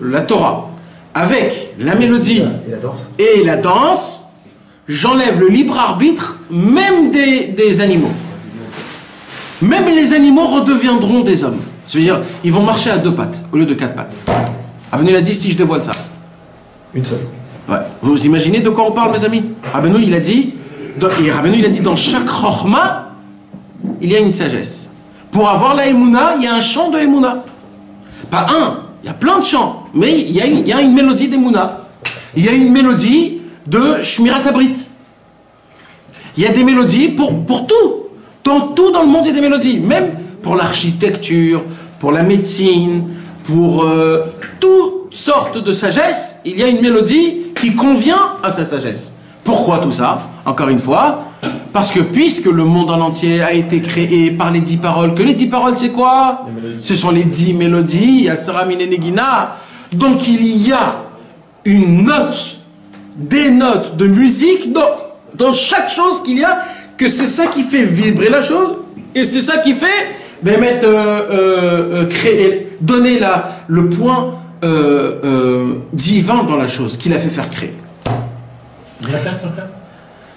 la Torah avec la mélodie et la danse, j'enlève le libre arbitre même des animaux. Même les animaux redeviendront des hommes. C'est-à-dire, ils vont marcher à 2 pattes au lieu de 4 pattes. Rabbeinu il a dit, si je dévoile ça. Une seule. Ouais. Vous imaginez de quoi on parle, mes amis? Rabbeinu il a dit, dans chaque chorma, il y a une sagesse. Pour avoir la Emouna, il y a un chant de Emouna. Pas un, il y a plein de chants, mais il y a une mélodie d'Emouna. Il y a une mélodie de Shmirat Abrit. Il y a des mélodies pour tout. Tout dans le monde, il y a des mélodies. Même pour l'architecture, pour la médecine, pour toutes sortes de sagesse, il y a une mélodie qui convient à sa sagesse. Pourquoi tout ça? Encore une fois, parce que puisque le monde en entier a été créé par les 10 paroles, que les 10 paroles c'est quoi? Ce sont les 10 mélodies, Asara Mine Negina. Donc il y a une note, des notes de musique dans chaque chose qu'il y a, que c'est ça qui fait vibrer la chose, et c'est ça qui fait créer, donner le point divin dans la chose, qui l'a fait faire créer.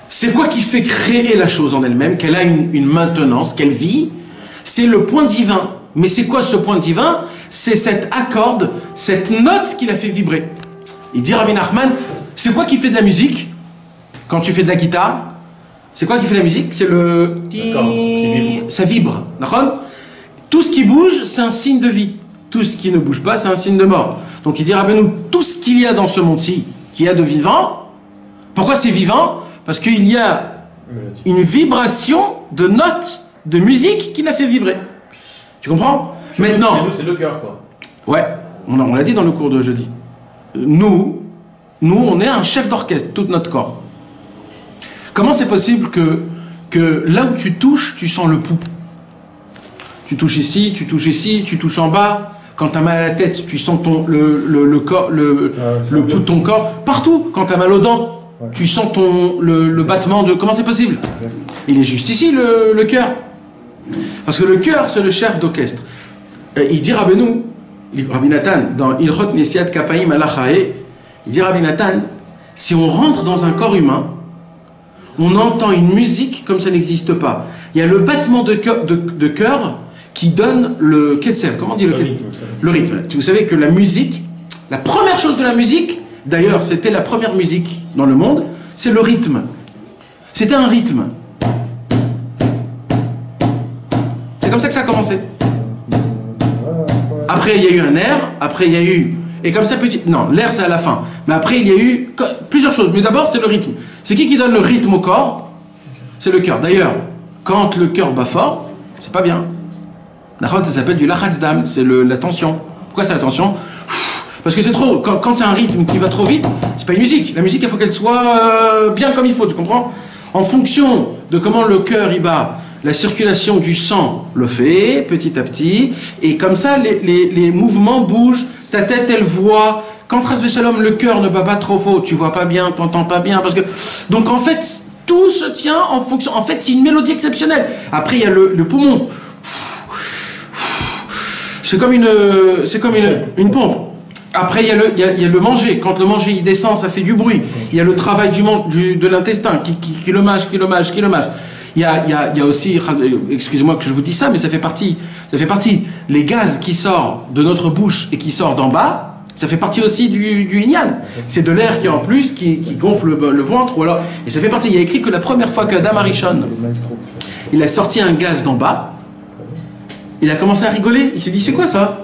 C'est quoi qui fait créer la chose en elle-même, qu'elle a une maintenance, qu'elle vit? C'est le point divin. Mais c'est quoi ce point divin? C'est cette accorde, cette note qui l'a fait vibrer. Il dit Rabbi Nachman, c'est quoi qui fait de la musique? Quand tu fais de la guitare, c'est quoi qui fait de la musique? C'est le... Ça vibre. D'accord? Tout ce qui bouge, c'est un signe de vie. Tout ce qui ne bouge pas, c'est un signe de mort. Donc il dit Rabbeinu, tout ce qu'il y a dans ce monde-ci, qu'il y a de vivant, pourquoi c'est vivant? Parce qu'il y a une vibration de notes, de musique qui l'a fait vibrer. Tu comprends? Maintenant, c'est le cœur, quoi. Ouais, on l'a dit dans le cours de jeudi. Nous, on est un chef d'orchestre, tout notre corps. Comment c'est possible que là où tu touches, tu sens le pouls? Tu touches ici, tu touches en bas. Quand tu as mal à la tête, tu sens le pouls de ton corps. Partout, quand tu as mal aux dents, tu sens le battement de... Comment c'est possible? Il est juste ici, le cœur. Parce que le cœur, c'est le chef d'orchestre. Il dit Rabbeinu, Rabbi Nathan, dans Ilchot Nesiat Kapaim Alachae, il dit Rabbi Nathan, si on rentre dans un corps humain, on entend une musique comme ça n'existe pas. Il y a le battement de cœur qui donne le ketsev. Comment on dit le rythme. Vous savez que la musique, la première chose de la musique, d'ailleurs c'était la première musique dans le monde, c'est le rythme. C'était un rythme. C'est comme ça que ça a commencé. Après il y a eu un air, après il y a eu... Et comme ça petit... Non, l'air c'est à la fin. Mais après il y a eu plusieurs choses. Mais d'abord c'est le rythme. C'est qui donne le rythme au corps? C'est le cœur. D'ailleurs, quand le cœur bat fort, c'est pas bien. Ça s'appelle du lachazdam, c'est la tension. Pourquoi c'est la tension? Parce que c'est trop. Quand c'est un rythme qui va trop vite, c'est pas une musique. La musique, il faut qu'elle soit bien comme il faut, tu comprends? En fonction de comment le cœur y bat, la circulation du sang le fait petit à petit, et comme ça les mouvements bougent, ta tête elle voit. Quand Ras Shalom, le cœur ne bat pas trop fort, tu vois pas bien, t'entends pas bien, parce que donc en fait tout se tient en fonction. En fait c'est une mélodie exceptionnelle. Après il y a le poumon. C'est comme une pompe. Après, il y a le manger. Quand le manger il descend, ça fait du bruit. Il y a le travail de l'intestin qui le mâche. Il y a aussi, excusez-moi que je vous dis ça, mais ça fait partie. Les gaz qui sortent de notre bouche et qui sortent d'en bas, ça fait partie aussi du Inyan. C'est de l'air qui en plus, qui gonfle le ventre. Ou alors, et ça fait partie. Il y a écrit que la première fois qu'Adam Arishon, il a sorti un gaz d'en bas, Il a commencé à rigoler. Il s'est dit, c'est quoi ça?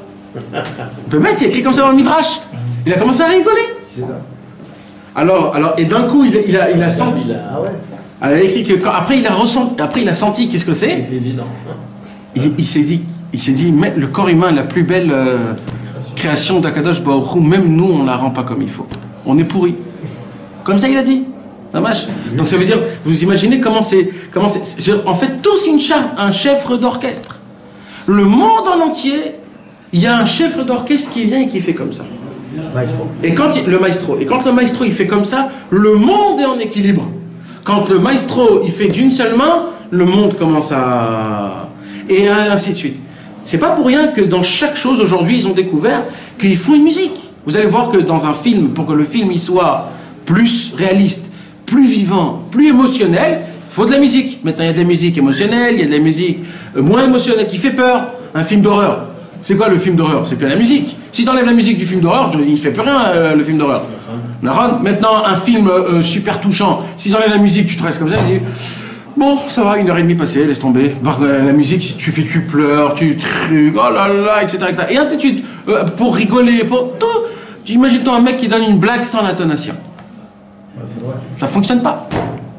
Le mec, il a écrit comme ça dans le Midrash. Il a commencé à rigoler. C'est ça. Alors, et d'un coup, il a senti. Ah ouais. Alors, il a écrit que après, il a senti qu'est-ce que c'est. Il s'est dit non. Il s'est dit, mais le corps humain, la plus belle création d'Akadosh Baruch Hu, même nous, on la rend pas comme il faut. On est pourri. Comme ça, il a dit. Dommage. Donc ça veut dire, vous imaginez comment c'est en fait tous un chef d'orchestre. Le monde en entier, il y a un chef d'orchestre qui vient et qui fait comme ça. Maestro. Et quand le maestro il fait comme ça, le monde est en équilibre. Quand le maestro il fait d'une seule main, le monde commence à... et ainsi de suite. C'est pas pour rien que dans chaque chose aujourd'hui ils ont découvert qu'il faut une musique. Vous allez voir que dans un film, pour que le film il soit plus réaliste, plus vivant, plus émotionnel, il faut de la musique. Maintenant il y a de la musique émotionnelle, il y a de la musique moins émotionnelle qui fait peur. Un film d'horreur. C'est quoi le film d'horreur? C'est que la musique. Si tu enlèves la musique du film d'horreur, il ne fait plus rien le film d'horreur. Maintenant, un film super touchant, si j'enlève la musique, tu te restes comme ça, tu dis, bon, ça va, 1h30 passée, laisse tomber. La musique, tu fais que tu pleures, tu trucs, oh là là, etc. Et ainsi de suite. Pour rigoler, pour tout. Imagine-toi un mec qui donne une blague sans l'intonation. Ça ne fonctionne pas.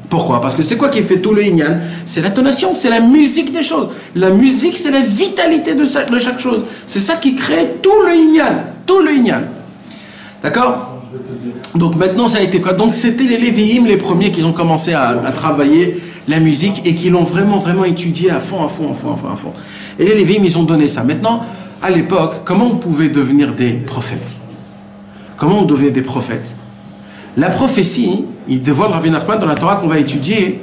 Pourquoi? Parce que c'est quoi qui fait tout le Inyan? C'est l'intonation, c'est la musique des choses. La musique, c'est la vitalité de chaque chose. C'est ça qui crée tout le Inyan. Tout le Inyan. D'accord? Donc maintenant, ça a été quoi? Donc c'était les Lévi'im, les premiers qui ont commencé à travailler la musique et qui l'ont vraiment étudié à fond. Et les Lévi'im, ils ont donné ça. Maintenant, à l'époque, comment on pouvait devenir des prophètes? Comment on devenait des prophètes? La prophétie, il dévoile Rabbi Nachman dans la Torah qu'on va étudier.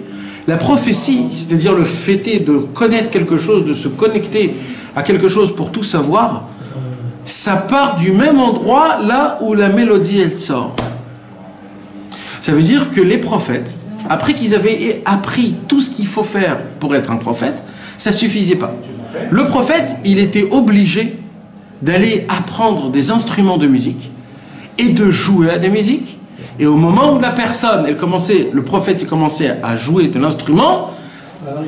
La prophétie, c'est-à-dire le fait de connaître quelque chose, de se connecter à quelque chose pour tout savoir, ça part du même endroit là où la mélodie elle sort. Ça veut dire que les prophètes, après qu'ils avaient appris tout ce qu'il faut faire pour être un prophète, ça suffisait pas. Le prophète, il était obligé d'aller apprendre des instruments de musique et de jouer à des musiques. Et au moment où la personne, le prophète, il commençait à jouer de l'instrument,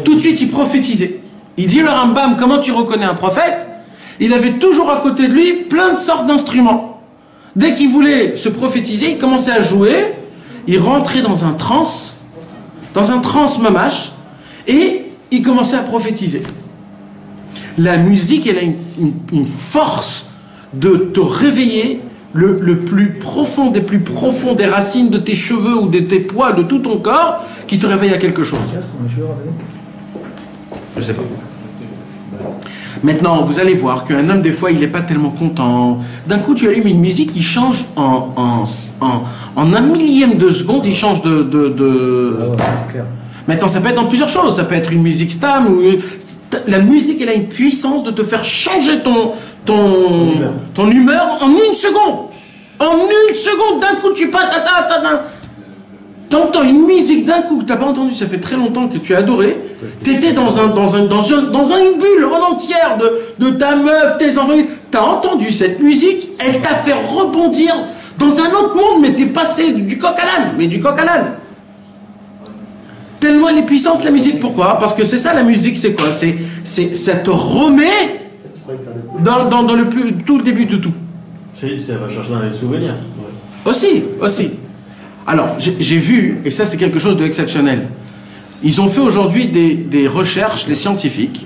tout de suite il prophétisait. Il dit le Rambam, comment tu reconnais un prophète? Il avait toujours à côté de lui plein de sortes d'instruments. Dès qu'il voulait se prophétiser, il commençait à jouer, il rentrait dans un trance mamash, et il commençait à prophétiser. La musique, elle a une force de te réveiller le plus profond des racines de tes cheveux ou de tes poils, de tout ton corps, qui te réveille à quelque chose. Je sais pas. Maintenant, vous allez voir qu'un homme, des fois, il n'est pas tellement content. D'un coup, tu allumes une musique, il change en un millième de seconde, il change de... Ah ouais, c'est clair. Maintenant, ça peut être dans plusieurs choses. Ça peut être une musique stam. La musique, elle a une puissance de te faire changer ton humeur en une seconde. En une seconde, d'un coup, tu passes à ça. T'entends une musique d'un coup que tu n'as pas entendu, ça fait très longtemps que tu as adoré. Tu étais dans une bulle en entière de ta meuf, tes enfants. Tu as entendu cette musique, elle t'a fait rebondir dans un autre monde, mais tu es passé du coq à l'âne. Mais du coq à l'âne. Tellement elle est puissante la musique. Pourquoi? Parce que c'est ça la musique, c'est quoi? Ça te remet dans tout le début de tout. Ça va chercher dans les souvenirs. Aussi. Alors, j'ai vu, et ça c'est quelque chose d'exceptionnel, ils ont fait aujourd'hui des recherches, les scientifiques.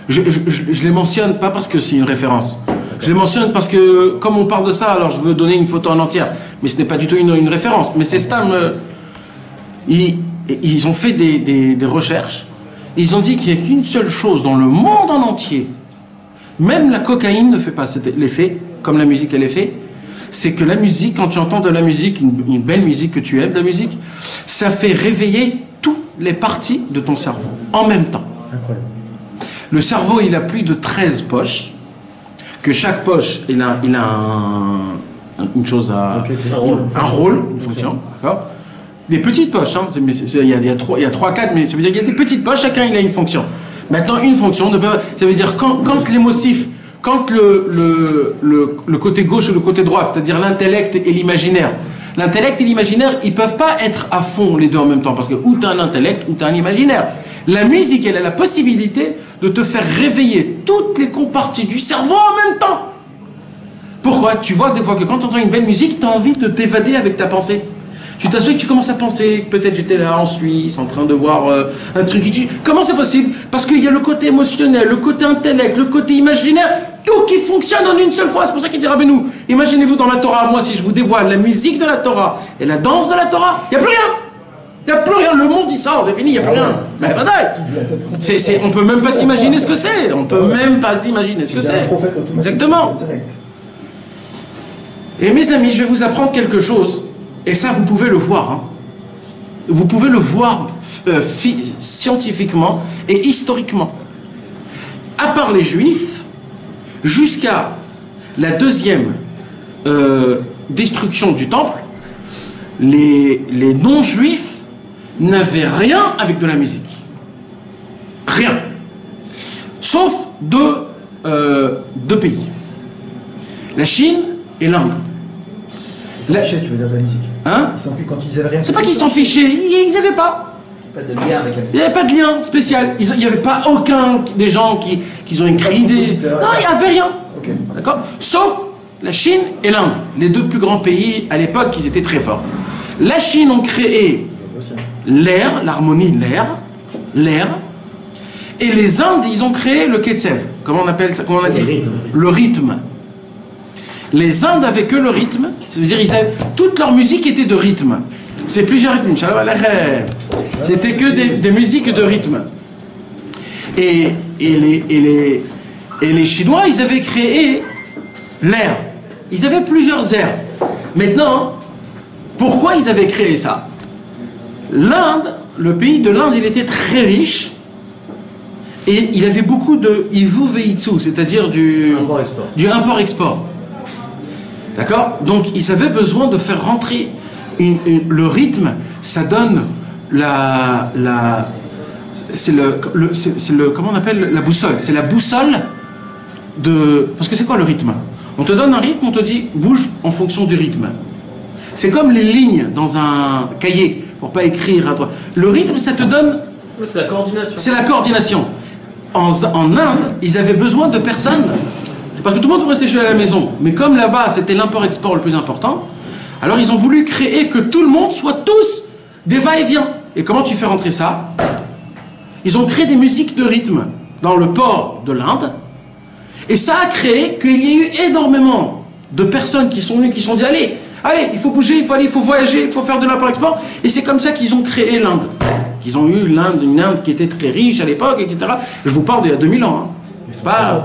Je les mentionne pas parce que c'est une référence. Je les mentionne parce que, comme on parle de ça, alors je veux donner une photo en entière. Mais ce n'est pas du tout une référence. Mais c'est Stam. Ils ont fait des recherches. Ils ont dit qu'il n'y a qu'une seule chose dans le monde en entier. Même la cocaïne ne fait pas l'effet, comme la musique elle est fait. C'est que la musique, quand tu entends de la musique, une belle musique que tu aimes, la musique, ça fait réveiller toutes les parties de ton cerveau, en même temps. Incroyable. Le cerveau, il a plus de 13 poches, que chaque poche, il a une chose à... un rôle, une fonction, d'accord? Des petites poches, hein, il y a 3, 4, mais ça veut dire qu'il y a des petites poches, chacun il a une fonction. Maintenant, une fonction, ça veut dire quand l'émotif, quand le côté gauche et le côté droit, c'est-à-dire l'intellect et l'imaginaire, ils ne peuvent pas être à fond les deux en même temps, parce que ou tu as un intellect ou tu as un imaginaire. La musique, elle a la possibilité de te faire réveiller toutes les parties du cerveau en même temps. Pourquoi? Tu vois des fois que quand tu entends une belle musique, tu as envie de t'évader avec ta pensée. Tu t'assois et tu commences à penser, peut-être j'étais là en Suisse, en train de voir un truc. Comment c'est possible? Parce qu'il y a le côté émotionnel, le côté intellect, le côté imaginaire, tout qui fonctionne en une seule fois. C'est pour ça qu'il dit Rabbeinu, imaginez-vous dans la Torah, moi si je vous dévoile la musique de la Torah et la danse de la Torah, il n'y a plus rien. Il n'y a plus rien, le monde il sort, c'est fini, il n'y a plus rien. Mais on ne peut même pas s'imaginer ce que c'est. On ne peut même pas s'imaginer ce que c'est. Exactement. Et mes amis, je vais vous apprendre quelque chose. Et ça, vous pouvez le voir. Hein. Vous pouvez le voir scientifiquement et historiquement. À part les Juifs, jusqu'à la deuxième destruction du temple, les non-juifs n'avaient rien avec de la musique. Rien. Sauf deux pays. La Chine et l'Inde. Ils s'en fichaient, tu veux dire, de la musique. Hein? Quand ils avaient rien. C'est pas qu'ils s'en fichaient, ils n'avaient pas. Pas de lien avec la musique. Il n'y avait pas de lien spécial. Il n'y avait pas aucun des gens qui ont écrit des... Non, il n'y avait rien. Okay. D'accord? Sauf la Chine et l'Inde. Les deux plus grands pays, à l'époque, ils étaient très forts. La Chine ont créé l'air, l'harmonie, l'air. Et les Indes, ils ont créé le ketsev. Comment on appelle ça? Comment on a dit? Le rythme. Les Indes avaient que le rythme, c'est-à-dire toute leur musique était de rythme. C'est plusieurs rythmes. C'était que des musiques de rythme. Et les Chinois, ils avaient créé l'air. Ils avaient plusieurs airs. Maintenant, pourquoi ils avaient créé ça? L'Inde, le pays de l'Inde, il était très riche. Et il avait beaucoup de Ivu Veitsu, c'est-à-dire du import-export. D'accord? Donc ils avaient besoin de faire rentrer le rythme, ça donne comment on appelle la boussole? C'est la boussole de... Parce que c'est quoi le rythme? On te donne un rythme, on te dit bouge en fonction du rythme. C'est comme les lignes dans un cahier, pour pas écrire à droite. Le rythme, ça te donne... C'est la coordination. C'est la coordination. En Inde, ils avaient besoin de personnes... Parce que tout le monde veut rester chez la maison. Mais comme là-bas, c'était l'import-export le plus important, alors ils ont voulu créer que tout le monde soit tous des va-et-vient. Et comment tu fais rentrer ça? Ils ont créé des musiques de rythme dans le port de l'Inde. Et ça a créé qu'il y ait eu énormément de personnes qui sont venues, qui se sont dit allez, il faut bouger, il faut voyager, il faut faire de l'import-export. Et c'est comme ça qu'ils ont créé l'Inde. Ils ont eu une Inde qui était très riche à l'époque, etc. Je vous parle d'il y a 2000 ans. Hein. C'est pas...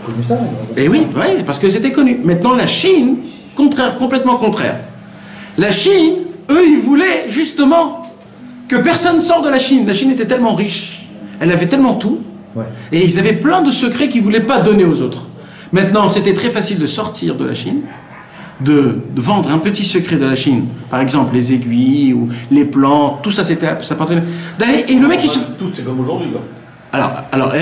connu ça. Et oui, parce que c'était connu. Maintenant, la Chine, complètement contraire. La Chine, eux, ils voulaient justement que personne sorte de la Chine. La Chine était tellement riche, elle avait tellement tout, et ils avaient plein de secrets qu'ils ne voulaient pas donner aux autres. Maintenant, c'était très facile de sortir de la Chine, de vendre un petit secret de la Chine, par exemple les aiguilles ou les plantes, tout ça, ça appartenait. Et le mec, Tout, c'est comme aujourd'hui, quoi. Alors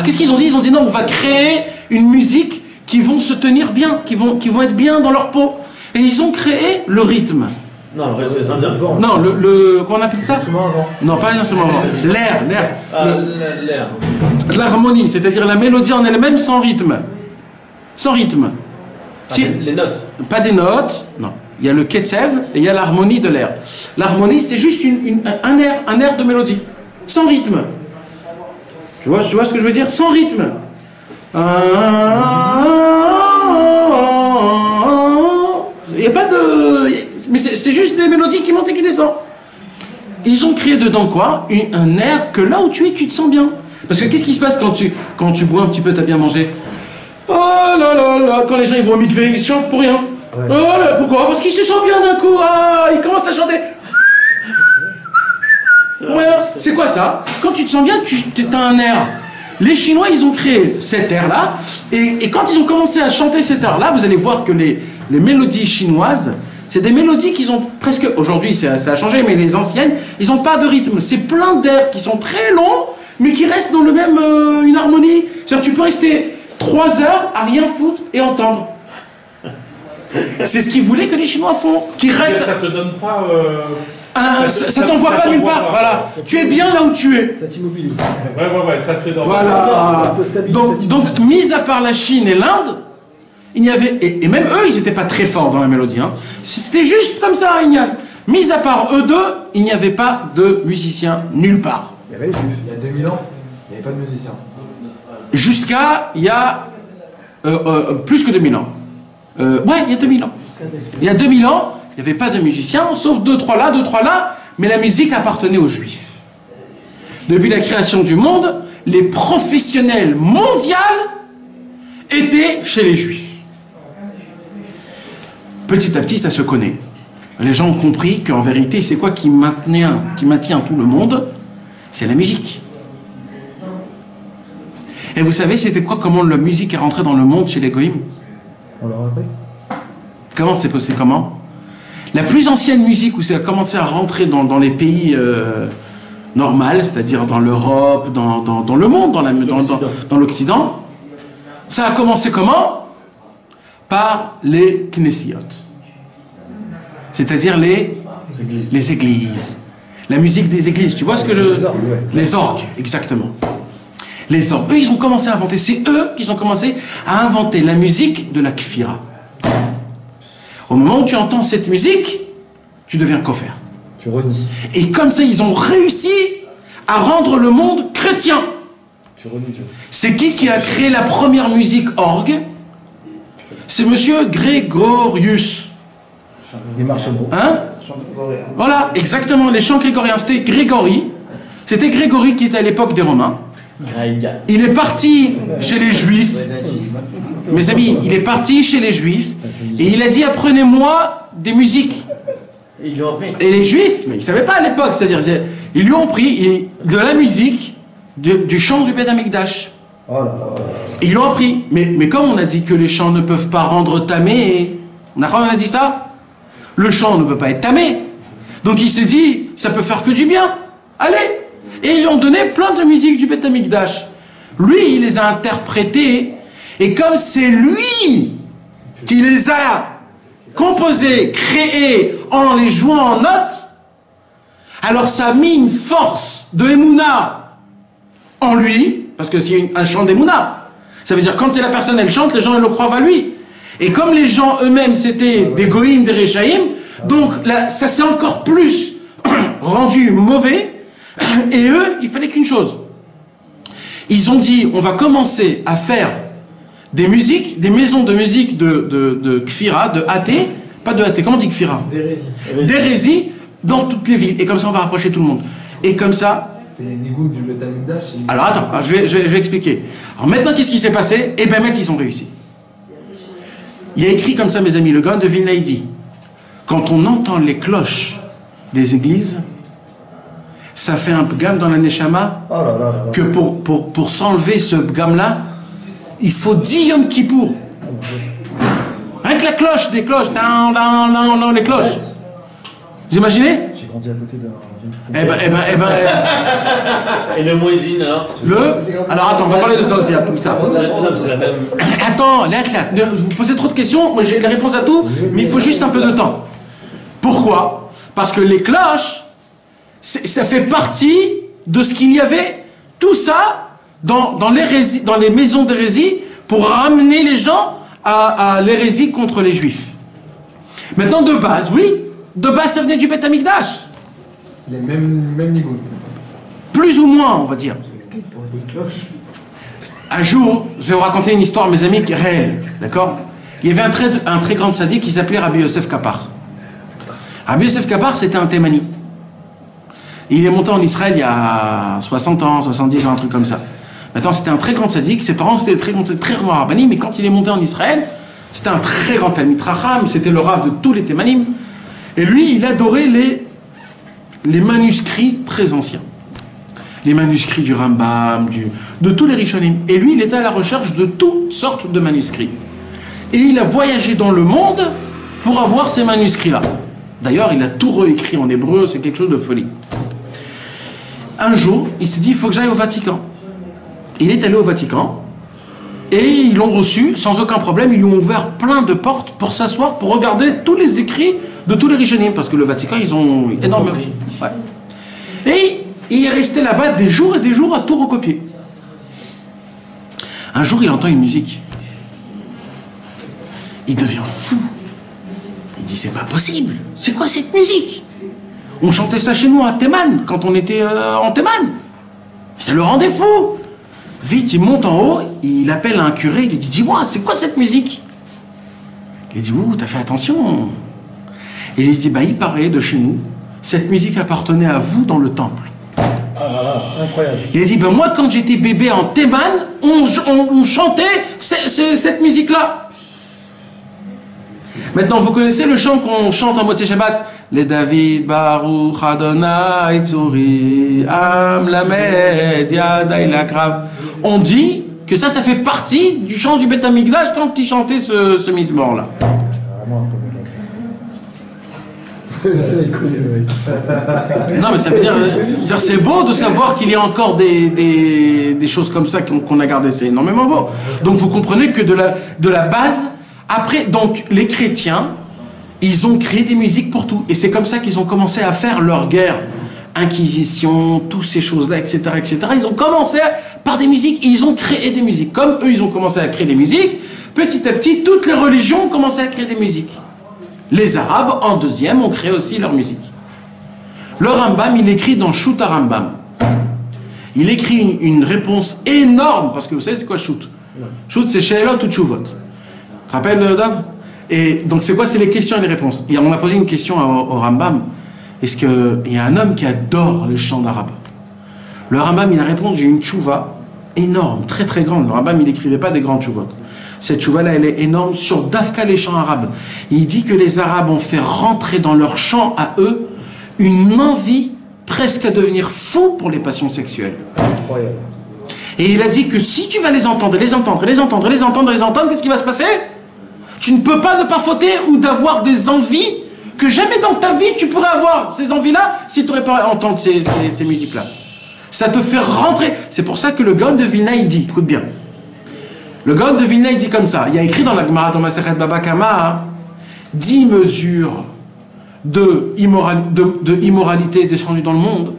qu'est-ce qu'ils ont dit? Ils ont dit non, on va créer une musique qui vont se tenir bien, qui vont être bien dans leur peau. Et ils ont créé le rythme. Non, le reste, c'est les Indiens. Non, comment on appelle ça? Non, pas l'instrument avant. L'air. L'air. L'harmonie, c'est-à-dire la mélodie en elle-même sans rythme. Sans rythme. Les notes. Pas des notes, non. Il y a le ketsev et il y a l'harmonie de l'air. L'harmonie, c'est juste un air de mélodie, sans rythme. Tu vois ce que je veux dire? Sans rythme. Il n'y a pas de... Mais c'est juste des mélodies qui montent et qui descendent. Ils ont créé dedans quoi? Un air que là où tu es, tu te sens bien. Parce que qu'est-ce qui se passe quand tu bois un petit peu, t'as bien mangé? Oh là là là, quand les gens ils vont au mikvé, ils chantent pour rien. Oh là, pourquoi? Parce qu'ils se sentent bien d'un coup. Ah, ils commencent à chanter. Ouais, c'est quoi ça? Quand tu te sens bien, tu as un air. Les Chinois, ils ont créé cet air-là, et quand ils ont commencé à chanter cet air-là, vous allez voir que les mélodies chinoises, c'est des mélodies qu'ils ont presque... Aujourd'hui, ça a changé, mais les anciennes, ils n'ont pas de rythme. C'est plein d'airs qui sont très longs, mais qui restent dans le même... une harmonie. C'est-à-dire tu peux rester 3 heures à rien foutre et entendre. C'est ce qu'ils voulaient que les Chinois font. Qui restent... Ça te donne pas... Ça t'envoie pas nulle part. Voilà. Tu es bien là où tu es. Ça t'immobilise. Ouais, ça te fait dormir. Voilà. Donc, mis à part la Chine et l'Inde, il n'y avait... Et même eux, ils n'étaient pas très forts dans la mélodie. Hein. C'était juste comme ça, Ignac. Mis à part eux deux, il n'y avait pas de musiciens nulle part. Il y avait les juifs. Il y a 2000 ans, il n'y avait pas de musicien. Jusqu'à il y a plus que 2000 ans. Ouais, il y a 2000 ans. Il y a 2000 ans, il n'y avait pas de musiciens, sauf 2-3 là, mais la musique appartenait aux Juifs. Depuis la création du monde, les professionnels mondiaux étaient chez les Juifs. Petit à petit, ça se connaît. Les gens ont compris qu'en vérité, c'est quoi qui maintient tout le monde? C'est la musique. Et vous savez, c'était quoi, comment la musique est rentrée dans le monde chez les Goïms? On leur a appris. Comment c'est possible? Comment? La plus ancienne musique où ça a commencé à rentrer dans les pays normaux, c'est-à-dire dans l'Europe, dans le monde, dans l'Occident, ça a commencé comment? Par les knessiyot. C'est-à-dire les églises. La musique des églises. Tu vois ce que je... Les orgues, exactement. Les orgues. Eux, ils ont commencé à inventer. C'est eux qui ont commencé à inventer la musique de la kfira. Au moment où tu entends cette musique, tu deviens koffer. Tu renies. Et comme ça, ils ont réussi à rendre le monde chrétien. Tu renies Dieu. C'est qui a créé la première musique orgue? C'est monsieur Grégorius. Les marchenaux. Hein? Voilà, exactement, les chants grégoriens. C'était Grégory. C'était Grégory qui était à l'époque des Romains. Il est parti chez les Juifs. Mes amis, il est parti chez les Juifs et il a dit apprenez-moi des musiques. Ils lui ont appris. Et les Juifs, mais ils ne savaient pas à l'époque, c'est-à-dire ils lui ont pris de la musique du chant du Beth Amikdash. Oh là là. Ils l'ont appris. Mais comme on a dit que les chants ne peuvent pas rendre tamé, on a dit ça? Le chant ne peut pas être tamé. Donc il s'est dit, ça peut faire que du bien. Allez. Et ils lui ont donné plein de musiques du Beth Amikdash. Lui, il les a interprétées. Et comme c'est lui qui les a composés, créés, en les jouant en notes, alors ça a mis une force de Emouna en lui, parce que c'est un chant d'Emouna. Ça veut dire quand c'est la personne, elle chante, les gens, elles le croient à lui. Et comme les gens eux-mêmes, c'était des goïms, des réchaïm, donc là, ça s'est encore plus rendu mauvais. Et eux, il fallait qu'une chose. Ils ont dit, on va commencer à faire des musiques, des maisons de musique de Kfira, de athée, pas de athée, comment on dit Kfira? D'hérésie dans toutes les villes. Et comme ça, on va rapprocher tout le monde. Et comme ça... C'est les nigouns du Beth Amikdash. Alors attends, je vais expliquer. Alors maintenant, qu'est-ce qui s'est passé? Eh bien, ils ont réussi. Il y a écrit comme ça, mes amis, le Gaon de Vilna, il dit, quand on entend les cloches des églises, ça fait un pgam dans la neshama, Oh là là là là. que pour s'enlever ce pgam-là, il faut 10 Yom Kippour. Rien que la cloche, des cloches, les cloches. Vous imaginez? J'ai grandi à côté d'un... Et le muezzin alors? Alors attends, on va parler de ça aussi plus tard. C'est la même. Attends, là, vous posez trop de questions, moi j'ai les réponses à tout, mais il faut juste un peu de temps. Pourquoi? Parce que les cloches, ça fait partie de ce qu'il y avait, tout ça, dans les maisons d'hérésie, pour ramener les gens à l'hérésie contre les juifs. Maintenant, de base, oui, de base ça venait du Beth Amikdash. C'est les mêmes nigouns. Plus ou moins, on va dire. Un jour, je vais vous raconter une histoire, mes amis, réelle, d'accord? Il y avait un très grand sadique qui s'appelait Rabbi Yosef Kapar. Rabbi Yosef Kapar, c'était un Thémani. Il est monté en Israël il y a 60 ans, 70 ans, un truc comme ça. Maintenant, c'était un très grand sadique. Ses parents, c'était très grands rabbanim, mais quand il est monté en Israël, c'était un très grand Talmid Racham, c'était le rav de tous les Thémanim. Et lui, il adorait les manuscrits très anciens. Les manuscrits du Rambam, de tous les Rishonim. Et lui, il était à la recherche de toutes sortes de manuscrits. Et il a voyagé dans le monde pour avoir ces manuscrits-là. D'ailleurs, il a tout réécrit en hébreu, c'est quelque chose de folie. Un jour, il s'est dit, il faut que j'aille au Vatican. Il est allé au Vatican, Et ils l'ont reçu sans aucun problème. Ils lui ont ouvert plein de portes pour s'asseoir, pour regarder tous les écrits de tous les Rishonim, parce que le Vatican, ils ont énormément. Ouais. Et il est resté là-bas des jours et des jours à tout recopier. Un jour, il entend une musique. Il devient fou. Il dit, c'est pas possible. C'est quoi cette musique? On chantait ça chez nous à Théman, quand on était en Théman. Ça le rendait fou. Vite, il monte en haut, il appelle un curé, il lui dit, dis-moi, c'est quoi cette musique? Il dit, ouh, t'as fait attention. Et il lui dit, bah, il paraît de chez nous, cette musique appartenait à vous dans le temple. Ah, incroyable. Il a dit, ben moi, quand j'étais bébé en Théman, on chantait cette musique-là. Maintenant, vous connaissez le chant qu'on chante en Motzei Shabbat? Les David, Baruch, Adonai, Tzuri, Am, Lamed, Yadai, Lakrav. On dit que ça fait partie du chant du Beth Amikdash quand ils chantaient ce mismor-là. Vraiment un peu ça, il connaît le mec. Non, mais ça veut dire c'est beau de savoir qu'il y a encore des choses comme ça qu'on a gardées. C'est énormément beau. Donc vous comprenez que de la base, après, donc les chrétiens, ils ont créé des musiques pour tout. Et c'est comme ça qu'ils ont commencé à faire leur guerre. Inquisition, toutes ces choses-là, etc., etc. Ils ont commencé par des musiques, et ils ont créé des musiques. Comme eux, ils ont commencé à créer des musiques, petit à petit, toutes les religions ont commencé à créer des musiques. Les Arabes, en deuxième, ont créé aussi leur musique. Le Rambam, il écrit dans Shoot à Rambam. Il écrit une réponse énorme, parce que vous savez, c'est quoi Shoot? Shoot, c'est Sheelot ou Tshuvot. Tu te rappelles, Dave? Et donc, c'est quoi? C'est les questions et les réponses. Et on a posé une question au Rambam. Est-ce qu'il y a un homme qui adore les chants d'arabe? Le Rambam, il a répondu une tchouva énorme, très très grande. Le Rambam, il n'écrivait pas des grandes tchouvot. Cette tchouva-là, elle est énorme sur Dafka, les chants arabes. Il dit que les Arabes ont fait rentrer dans leurs chants à eux une envie presque à devenir fou pour les passions sexuelles. Incroyable. Et il a dit que si tu vas les entendre, qu'est-ce qui va se passer? Tu ne peux pas ne pas fauter ou d'avoir des envies que jamais dans ta vie tu pourrais avoir ces envies-là si tu n'aurais pas entendu ces musiques-là. Ça te fait rentrer. C'est pour ça que le Gaon de Vilna, il dit, écoute bien. Le Gaon de Vilna, il dit comme ça. Il y a écrit dans la Gemara, dans Masechet Baba Kama, 10 mesures de immoralité descendues dans le monde.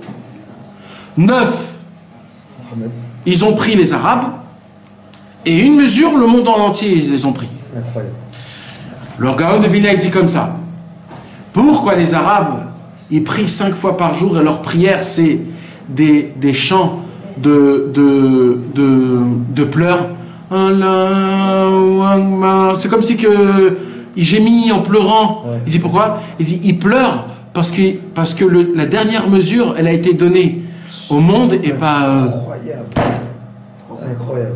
9, ils ont pris les Arabes. Et une mesure, le monde en entier, ils les ont pris. Incroyable. Le Gaon de Vilna, il dit comme ça. Pourquoi les Arabes, ils prient 5 fois par jour et leur prière, c'est des chants de pleurs? C'est comme si il gémit en pleurant. Ouais. Il dit pourquoi? Il dit il pleure parce que la dernière mesure, elle a été donnée au monde et pas... Incroyable. C'est incroyable.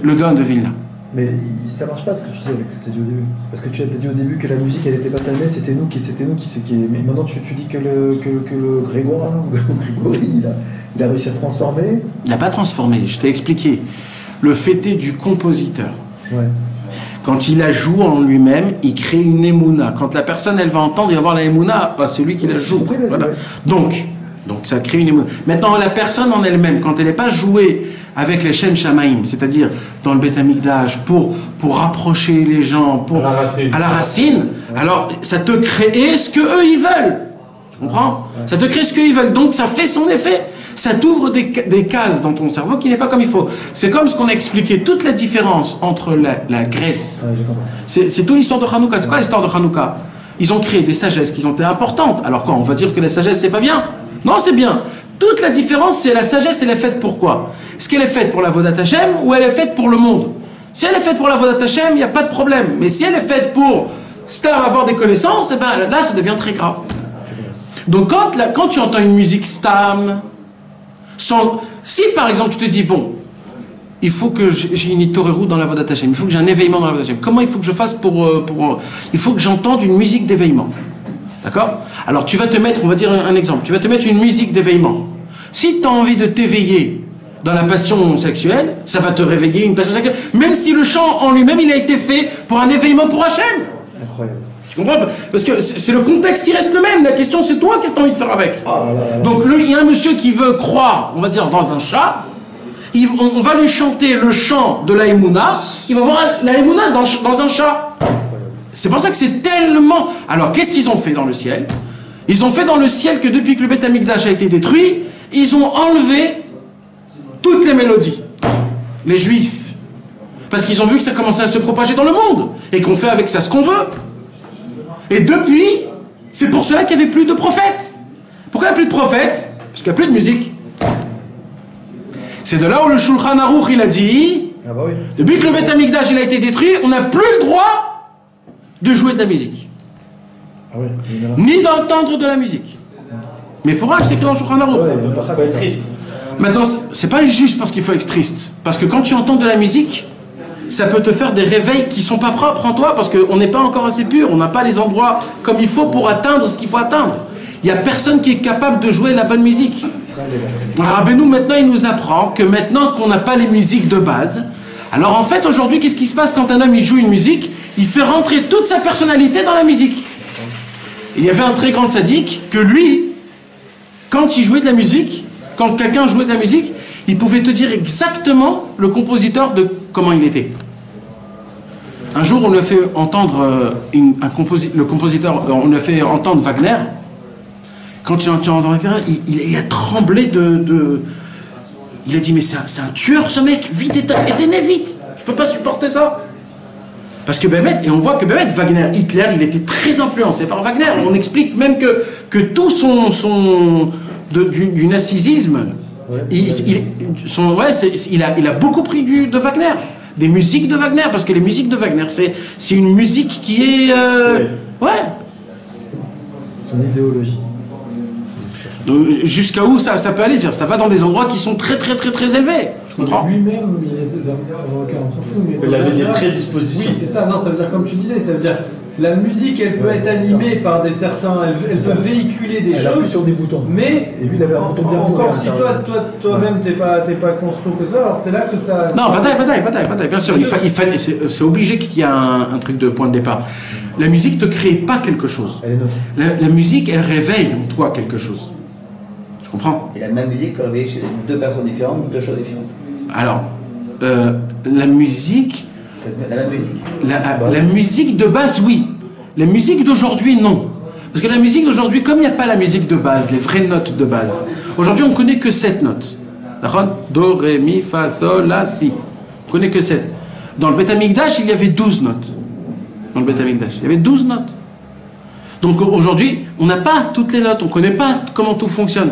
Le Gaon de Vilna. Mais ça marche pas ce que tu dis avec ce que tu as dit au début. Parce que tu as dit au début que la musique elle était pas tellement, c'était nous qui. Mais maintenant tu dis que le Grégoire, ou Grégory, il a réussi à transformer. Il n'a pas transformé, je t'ai expliqué. Le fêté du compositeur. Ouais. Quand il la joue en lui-même, il crée une émouna. Quand la personne elle va entendre, il va voir la émouna, c'est lui qui la joue. Voilà. Donc ça crée une émouna. Maintenant la personne en elle-même, quand elle n'est pas jouée avec les Shem Shamaim, c'est-à-dire dans le Beth Amikdash, pour rapprocher les gens, à la racine, alors ça te crée ce que eux ils veulent. Tu comprends? Ça te crée ce qu'ils veulent, donc ça fait son effet. Ça t'ouvre des cases dans ton cerveau qui n'est pas comme il faut. C'est comme ce qu'on a expliqué, toute la différence entre la Grèce. C'est toute l'histoire de Hanouka. C'est quoi l'histoire de Hanouka? Ils ont créé des sagesses qui ont été importantes. Alors quoi, on va dire que la sagesse c'est pas bien? Non, c'est bien. Toute la différence, c'est la sagesse, elle est faite pour quoi? Est-ce qu'elle est faite pour la Vodat Hashem ou elle est faite pour le monde? Si elle est faite pour la Vodat Hashem, il n'y a pas de problème. Mais si elle est faite pour avoir des connaissances, eh ben, là, ça devient très grave. Donc quand tu entends une musique stam, si par exemple tu te dis, bon, il faut que j'ai une itorérou dans la Vodat Hashem, il faut que j'ai un éveillement dans la Vodat Hashem, comment il faut que je fasse il faut que j'entende une musique d'éveillement. D'accord? Alors tu vas te mettre, on va dire un exemple, tu vas te mettre une musique d'éveillement. Si tu as envie de t'éveiller dans la passion sexuelle, ça va te réveiller une passion sexuelle, même si le chant en lui-même, il a été fait pour un éveillement pour Hachem. Incroyable. Tu comprends? Parce que c'est le contexte qui reste le même. La question, c'est toi, qu'est-ce que tu as envie de faire avec? Donc il y a un monsieur qui veut croire, on va dire, dans un chat, On va lui chanter le chant de la Emouna, il va voir la Emouna dans un chat. C'est pour ça que c'est tellement... Alors, qu'est-ce qu'ils ont fait dans le ciel? Ils ont fait dans le ciel que depuis que le Beth Amikdash a été détruit, ils ont enlevé toutes les mélodies. Les Juifs. Parce qu'ils ont vu que ça commençait à se propager dans le monde. Et qu'on fait avec ça ce qu'on veut. Et depuis, c'est pour cela qu'il n'y avait plus de prophètes. Pourquoi il n'y a plus de prophètes? Parce qu'il n'y a plus de musique. C'est de là où le Shulchan Aruch il a dit, depuis que le Beth Amikdash il a été détruit, on n'a plus le droit de jouer de la musique. Ni d'entendre de la musique. Mais il faudra, c'est écrit dans le Shulchan Aruch. Ça peut être triste. Maintenant, c'est pas juste parce qu'il faut être triste. Parce que quand tu entends de la musique, ça peut te faire des réveils qui sont pas propres en toi, parce qu'on n'est pas encore assez pur, on n'a pas les endroits comme il faut pour atteindre ce qu'il faut atteindre. Il n'y a personne qui est capable de jouer la bonne musique. Rabbeinu, maintenant, il nous apprend que maintenant qu'on n'a pas les musiques de base, alors en fait, aujourd'hui, qu'est-ce qui se passe quand un homme il joue une musique? Il fait rentrer toute sa personnalité dans la musique. Il y avait un très grand sadique que lui, quand il jouait de la musique, quand quelqu'un jouait de la musique, il pouvait te dire exactement le compositeur de comment il était. Un jour, on lui a fait entendre le compositeur, on lui a fait entendre Wagner. Quand il a entendu Wagner, il a tremblé il a dit, mais c'est un tueur ce mec, vite, éteignez vite, je peux pas supporter ça. Parce que et on voit que Wagner, Hitler, il était très influencé par Wagner. On explique même que tout du narcissisme, il a beaucoup pris de Wagner, des musiques de Wagner, parce que les musiques de Wagner, c'est une musique qui est... Son idéologie. Jusqu'à où ça peut aller? Ça va dans des endroits qui sont très très très très élevés. Je comprends. Lui-même, il était avocat, on s'en fout. Mais il avait des prédispositions. Oui, c'est ça. Non, ça veut dire, comme tu disais, ça veut dire la musique, elle peut être animée par certains, elle peut véhiculer des choses. Sur des boutons. Mais et lui, il avait un bouton bien encore si toi-même t'es pas construit que ça, alors c'est là que ça. Non, Vadaï, bien sûr. C'est obligé qu'il y ait un truc de point de départ. La musique ne crée pas quelque chose. Elle est neutre. La musique, elle réveille en toi quelque chose. Tu comprends? Et la même musique peut réveiller chez deux personnes différentes, deux choses différentes. Alors, la musique... La même musique. La musique de base, oui. La musique d'aujourd'hui, non. Parce que la musique d'aujourd'hui, comme il n'y a pas la musique de base, les vraies notes de base, aujourd'hui, on ne connaît que 7 notes. Do, Ré, Mi, Fa, Sol, La, Si. On ne connaît que 7. Dans le Beth Amikdash, il y avait 12 notes. Dans le Beth Amikdash, il y avait 12 notes. Donc aujourd'hui, on n'a pas toutes les notes, on ne connaît pas comment tout fonctionne.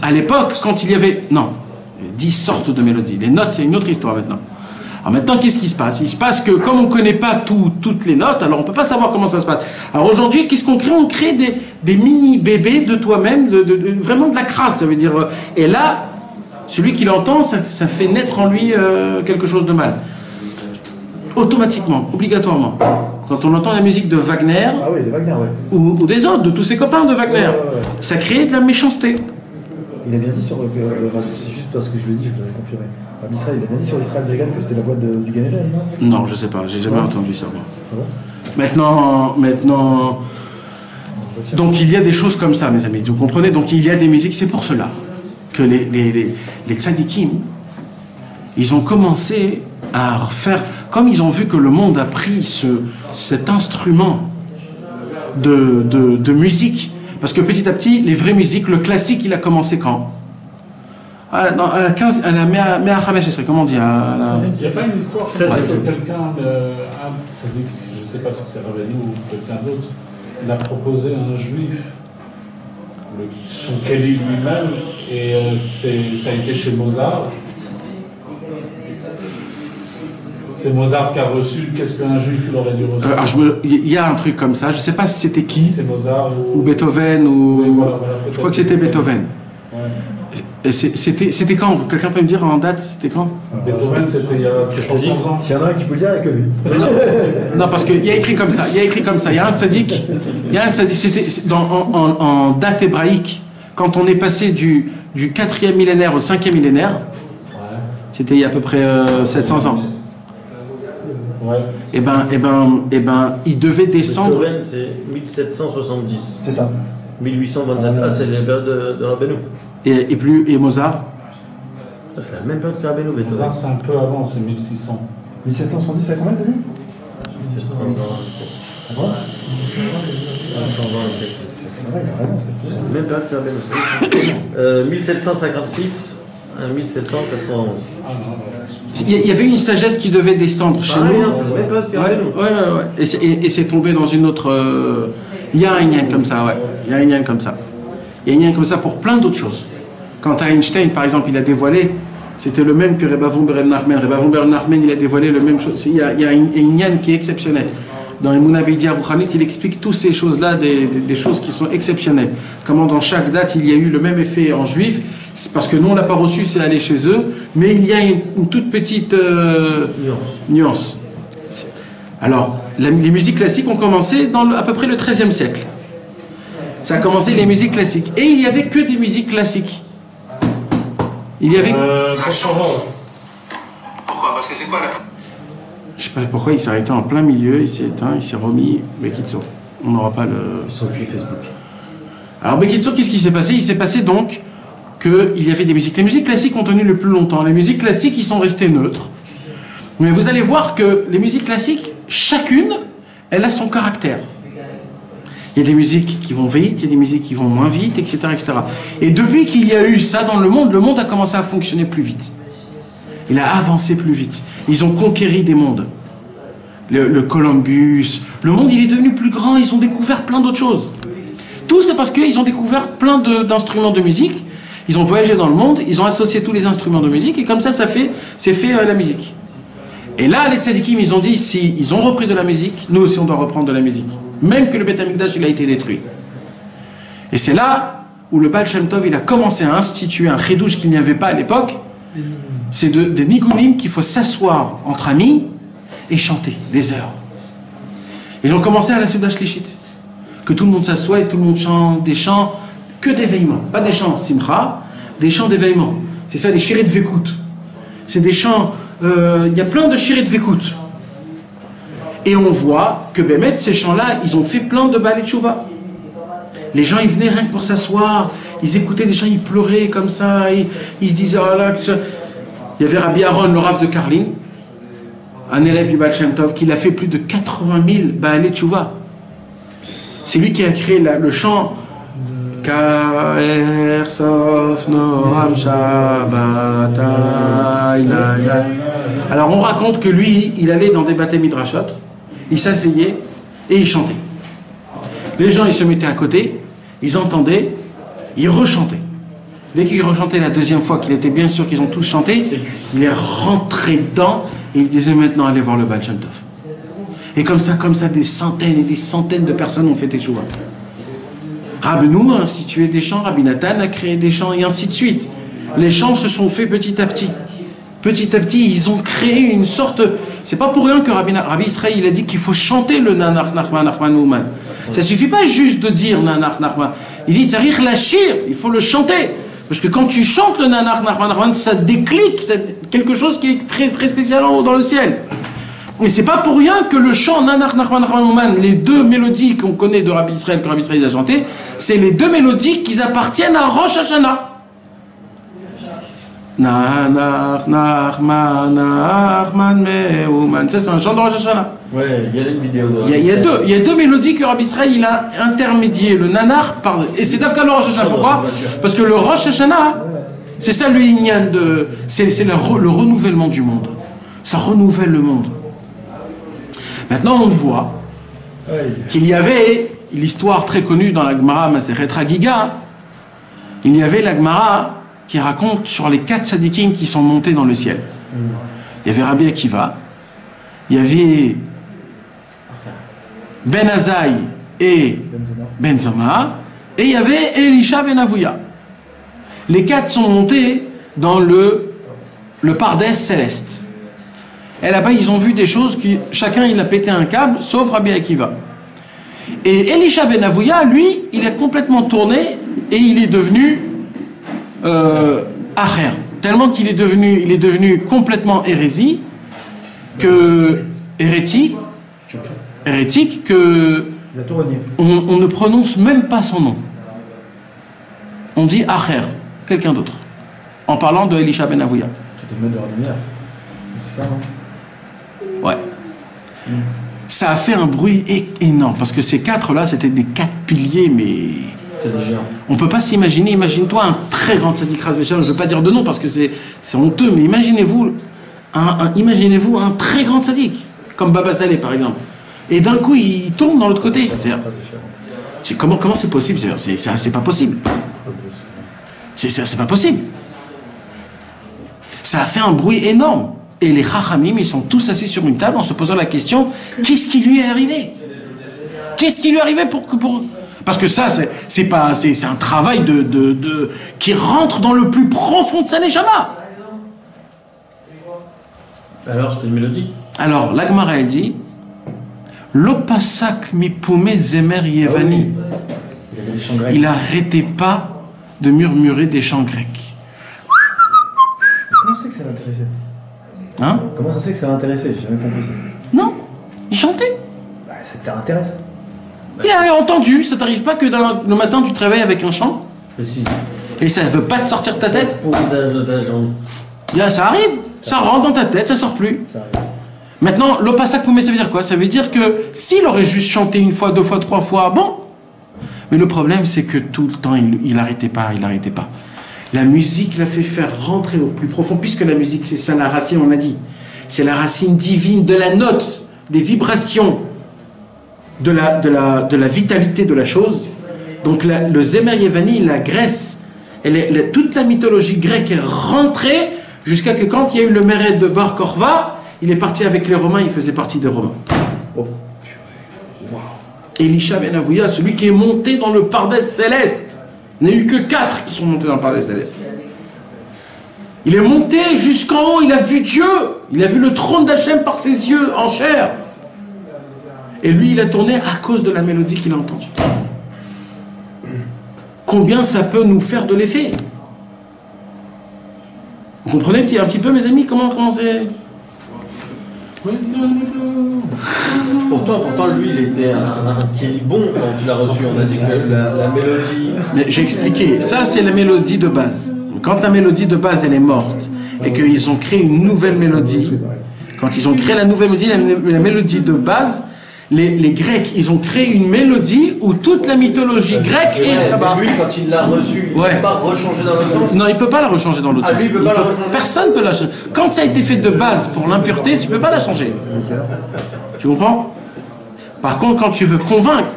À l'époque, quand il y avait... Non, 10 sortes de mélodies. Les notes, c'est une autre histoire maintenant. Alors maintenant, qu'est-ce qui se passe? Il se passe que comme on ne connaît pas toutes les notes, alors on ne peut pas savoir comment ça se passe. Alors aujourd'hui, qu'est-ce qu'on crée? On crée des mini-bébés de toi-même, vraiment de la crasse, ça veut dire... Et là, celui qui l'entend, ça fait naître en lui quelque chose de mal. Automatiquement, obligatoirement. Quand on entend la musique de Wagner, ah oui, de Wagner, ouais. ou des autres, de tous ses copains de Wagner, ça crée de la méchanceté. Il a bien dit sur... c'est juste parce que je l'ai dit, je devrais confirmer. Israël, il a bien dit sur Israël Vegan que c'était la voix du Gan Eden, non? Non, je sais pas, j'ai jamais entendu ça, moi. Maintenant... Donc il y a des choses comme ça, mes amis, vous comprenez? Donc il y a des musiques, c'est pour cela que les tzadikim, ils ont commencé à faire, comme ils ont vu que le monde a pris cet instrument de musique, parce que petit à petit, les vraies musiques, le classique, il a commencé quand? À la 15, à la Mea Hamesh, comment on dit? Il n'y a pas une histoire comme ça que quelqu'un, je ne sais pas si c'est Rabbeinu ou quelqu'un d'autre, il a proposé à un juif son Kelly lui-même, et ça a été chez Mozart. C'est Mozart qui a reçu, qu'est-ce qu'un juif il aurait dû recevoir? Il y a un truc comme ça, je ne sais pas si c'était qui, c'est Mozart ou Beethoven, ou... Oui, voilà, je crois que c'était Beethoven. Ouais. C'était quand? Quelqu'un peut me dire en date, c'était quand? Beethoven, c'était il y a 300 ans. S'il y en a un qui peut le dire, il n'y a que lui. Non, parce qu'il y a écrit comme ça, il y a un tzaddik, c'était en date hébraïque, quand on est passé du 4e millénaire au 5e millénaire, c'était il y a à peu près 700 ans. Ouais. Et ben, il devait descendre... Beethoven, c'est 1770. C'est ça. 1827, c'est les périodes de Rabbeinu. Et Mozart? C'est la même période que Rabbeinu Ça, Beethoven. c'est un peu avant, c'est 1600. 1770, c'est combien t'as dit? 700 ans. Ah bon 100 ans. C'est vrai, il a raison, c'est C'est la même période que Rabbeinu. 1756 à 1791. Ah non, Il y avait une sagesse qui devait descendre chez Pareil, nous. hein, c'est la même période que Ouais, Rabbeinu. ouais. Et c'est tombé dans une autre. Il y a un lien comme ça, ouais. Il y a un lien comme ça. Il y a un lien comme ça pour plein d'autres choses. Quand Einstein, par exemple, il a dévoilé, c'était le même que Rebbe von Bernarmen. Rebbe von Bernarmen, il a dévoilé le même chose. Il y a un lien qui est exceptionnel. Dans les Mounavidia Rouhanit, il explique toutes ces choses-là, des choses qui sont exceptionnelles. Comment dans chaque date, il y a eu le même effet en juif. C'est parce que nous, on l'a pas reçu, c'est aller chez eux. Mais il y a une toute petite nuance. Alors, les musiques classiques ont commencé dans à peu près le XIIIe siècle. Ça a commencé les musiques classiques. Et il n'y avait que des musiques classiques. Il y avait... Pourquoi? Parce que c'est quoi la... Je sais pas pourquoi il s'est arrêté en plein milieu, il s'est éteint, il s'est remis. Bekitso. On n'aura pas le... Son cul Facebook. Alors Bekitso, qu'est-ce qui s'est passé? Il s'est passé donc qu'il y avait des musiques. Les musiques classiques ont tenu le plus longtemps. Les musiques classiques, ils sont restés neutres. Mais vous allez voir que les musiques classiques, chacune, elle a son caractère. Il y a des musiques qui vont vite, il y a des musiques qui vont moins vite, etc. etc. Et depuis qu'il y a eu ça dans le monde a commencé à fonctionner plus vite. Il a avancé plus vite. Ils ont conquéri des mondes. Le Columbus, le monde il est devenu plus grand, ils ont découvert plein d'autres choses. Tout c'est parce qu'ils ont découvert plein d'instruments de musique, ils ont voyagé dans le monde, ils ont associé tous les instruments de musique, et comme ça, c'est fait la musique. Et là, les tzadikim, ils ont dit, si ils ont repris de la musique, nous aussi on doit reprendre de la musique. Même que le Beth Amikdash, il a été détruit. Et c'est là où le Baal Shem Tov, il a commencé à instituer un chidouche qu'il n'y avait pas à l'époque. C'est des nigunim qu'il faut s'asseoir entre amis et chanter des heures. Ils ont commencé à la Seuda Shlichit. Que tout le monde s'assoit et tout le monde chante des chants que d'éveillement. Pas des chants simcha, des chants d'éveillement. C'est ça, les shirit vekut. C'est des chants, il y a plein de shirit vekut. Et on voit que Bémet, ces chants-là, ils ont fait plein de Baal et Tchouva. Les gens, ils venaient rien que pour s'asseoir, ils écoutaient des chants, ils pleuraient comme ça, ils se disaient, oh là, il y avait Rabbi Aaron, le Rav de Karlin, un élève du Baal Shem Tov, qui a fait plus de 80 000 Baal et Tchouva. C'est lui qui a créé le chant Ka'er Sof Noam Shabbat. Alors on raconte que lui, il allait dans des bâtés midrashot, il s'asseyait et il chantait. Les gens, ils se mettaient à côté, ils entendaient, ils rechantaient. Dès qu'il rechantait la deuxième fois, qu'il était bien sûr qu'ils ont tous chanté, il est rentré dedans et il disait maintenant allez voir le Baal Shem Tov. Et comme ça, des centaines et des centaines de personnes ont fait Teshuvah. Rabbeinu a institué des chants, Rabbi Nathan a créé des chants et ainsi de suite. Les chants se sont faits petit à petit. Petit à petit, ils ont créé une sorte... C'est pas pour rien que Rabbi Israël il a dit qu'il faut chanter le Nanach Nachman Nachman Ouman. Ça suffit pas juste de dire Nanach Nachman. Il dit Tzarich Lashir, il faut le chanter. Parce que quand tu chantes le Nanach Nachman Nachman, ça déclic, c'est quelque chose qui est très, très spécial en haut dans le ciel. Et c'est pas pour rien que le chant Nanach Nachman Nachman Ouman, les deux mélodies qu'on connaît de Rabbi Israël, que Rabbi Israël a chanté, c'est les deux mélodies qui appartiennent à Rosh Hashanah. Nanach Nachman Nachman Meuman. Ça, c'est un chant de Rosh Hashanah. Ouais, il y a une vidéo de... Il y a deux mélodies que Rabbi Israël il a intermédié, le Nanar, et c'est Dafka le Rosh Hashanah. Pourquoi? Parce que le Rosh Hashanah, c'est ça le Inyan de... C'est le renouvellement du monde. Ça renouvelle le monde. Maintenant, on voit qu'il y avait l'histoire très connue dans la Gemara Masechet Hagiga. Il y avait la Gemara qui raconte sur les 4 tzadikim qui sont montés dans le ciel. Il y avait Rabbi Akiva, il y avait Ben Azaï et Ben Zoma, et il y avait Elisha Ben Avouya. Les 4 sont montés dans le Pardès céleste. Et là-bas, ils ont vu des choses qui, chacun il a pété un câble, sauf Rabbi Akiva. Et Elisha Ben Avouya, lui, il a complètement tourné et il est devenu Acher. Tellement qu'il est devenu complètement hérétique, que on ne prononce même pas son nom. On dit Acher, quelqu'un d'autre. en parlant de Elisha Ben Avouya. Qui était le maître de la lumière. C'est ça, non? Ouais. Ça a fait un bruit énorme, parce que ces 4-là, c'était des 4 piliers, mais... On peut pas s'imaginer, imagine-toi un très grand tzaddik Razvéchal, je ne veux pas dire de nom parce que c'est honteux, mais imaginez-vous un très grand tzaddik, comme Baba Saleh par exemple. Et d'un coup, il tombe dans l'autre côté. Comment c'est possible? C'est pas possible. C'est pas possible. Ça a fait un bruit énorme. Et les Chachamim, ils sont tous assis sur une table en se posant la question, qu'est-ce qui lui est arrivé? Qu'est-ce qui lui est arrivé pour... Parce que ça, c'est un travail qui rentre dans le plus profond de sa neshama. Alors, c'était une mélodie. Alors, l'Agmara, elle dit Lopasak mipume zemer yevani. Il n'arrêtait pas de murmurer des chants grecs. Comment c'est que ça l'intéressait? Hein? Comment ça c'est que ça l'intéressait? J'ai jamais compris ça. Non, il chantait. Bah, c'est que ça l'intéresse. Il a entendu, ça t'arrive pas que le matin tu te réveilles avec un chant? Mais si. Et ça ne veut pas te sortir de ta tête? Là, ça arrive, ça rentre dans ta tête, ça sort plus. Ça arrive. Maintenant, l'opasak moumé, ça veut dire quoi? Ça veut dire que s'il aurait juste chanté une fois, 2 fois, 3 fois, bon. Mais le problème, c'est que tout le temps, il n'arrêtait pas, il n'arrêtait pas. La musique l'a fait faire rentrer au plus profond, puisque la musique, c'est ça la racine, on l'a dit. C'est la racine divine de la note, des vibrations, de la vitalité de la chose. Donc le Zemer Yevani, la Grèce, toute la mythologie grecque est rentrée jusqu'à que quand il y a eu le Méred de Bar Korva, il est parti avec les Romains, il faisait partie des Romains. Oh. Elisha Ben Avouya, celui qui est monté dans le Pardès céleste. Il n'y a eu que 4 qui sont montés dans le Pardès céleste. Il est monté jusqu'en haut, il a vu Dieu, il a vu le trône d'Hachem par ses yeux en chair. Et lui, il a tourné à cause de la mélodie qu'il a entendue. Combien ça peut nous faire de l'effet? Vous comprenez un petit peu, mes amis, comment c'est? Pourtant, lui, il était un bon quand tu l'as reçu. On a dit que la mélodie... Mais j'ai expliqué, ça c'est la mélodie de base. Quand la mélodie de base, elle est morte, et qu'ils ont créé une nouvelle mélodie, quand ils ont créé la nouvelle mélodie, la mélodie de base, les Grecs, ils ont créé une mélodie où toute la mythologie grecque est là-bas. Lui, quand il l'a reçu, il ne peut pas rechanger dans l'autre sens. Non, il ne peut pas la rechanger dans l'autre sens. Lui, il peut pas la rechanger. Personne ne peut la changer. Quand ça a été fait de base pour l'impureté, tu ne peux pas la changer. Tu comprends? Par contre, quand tu veux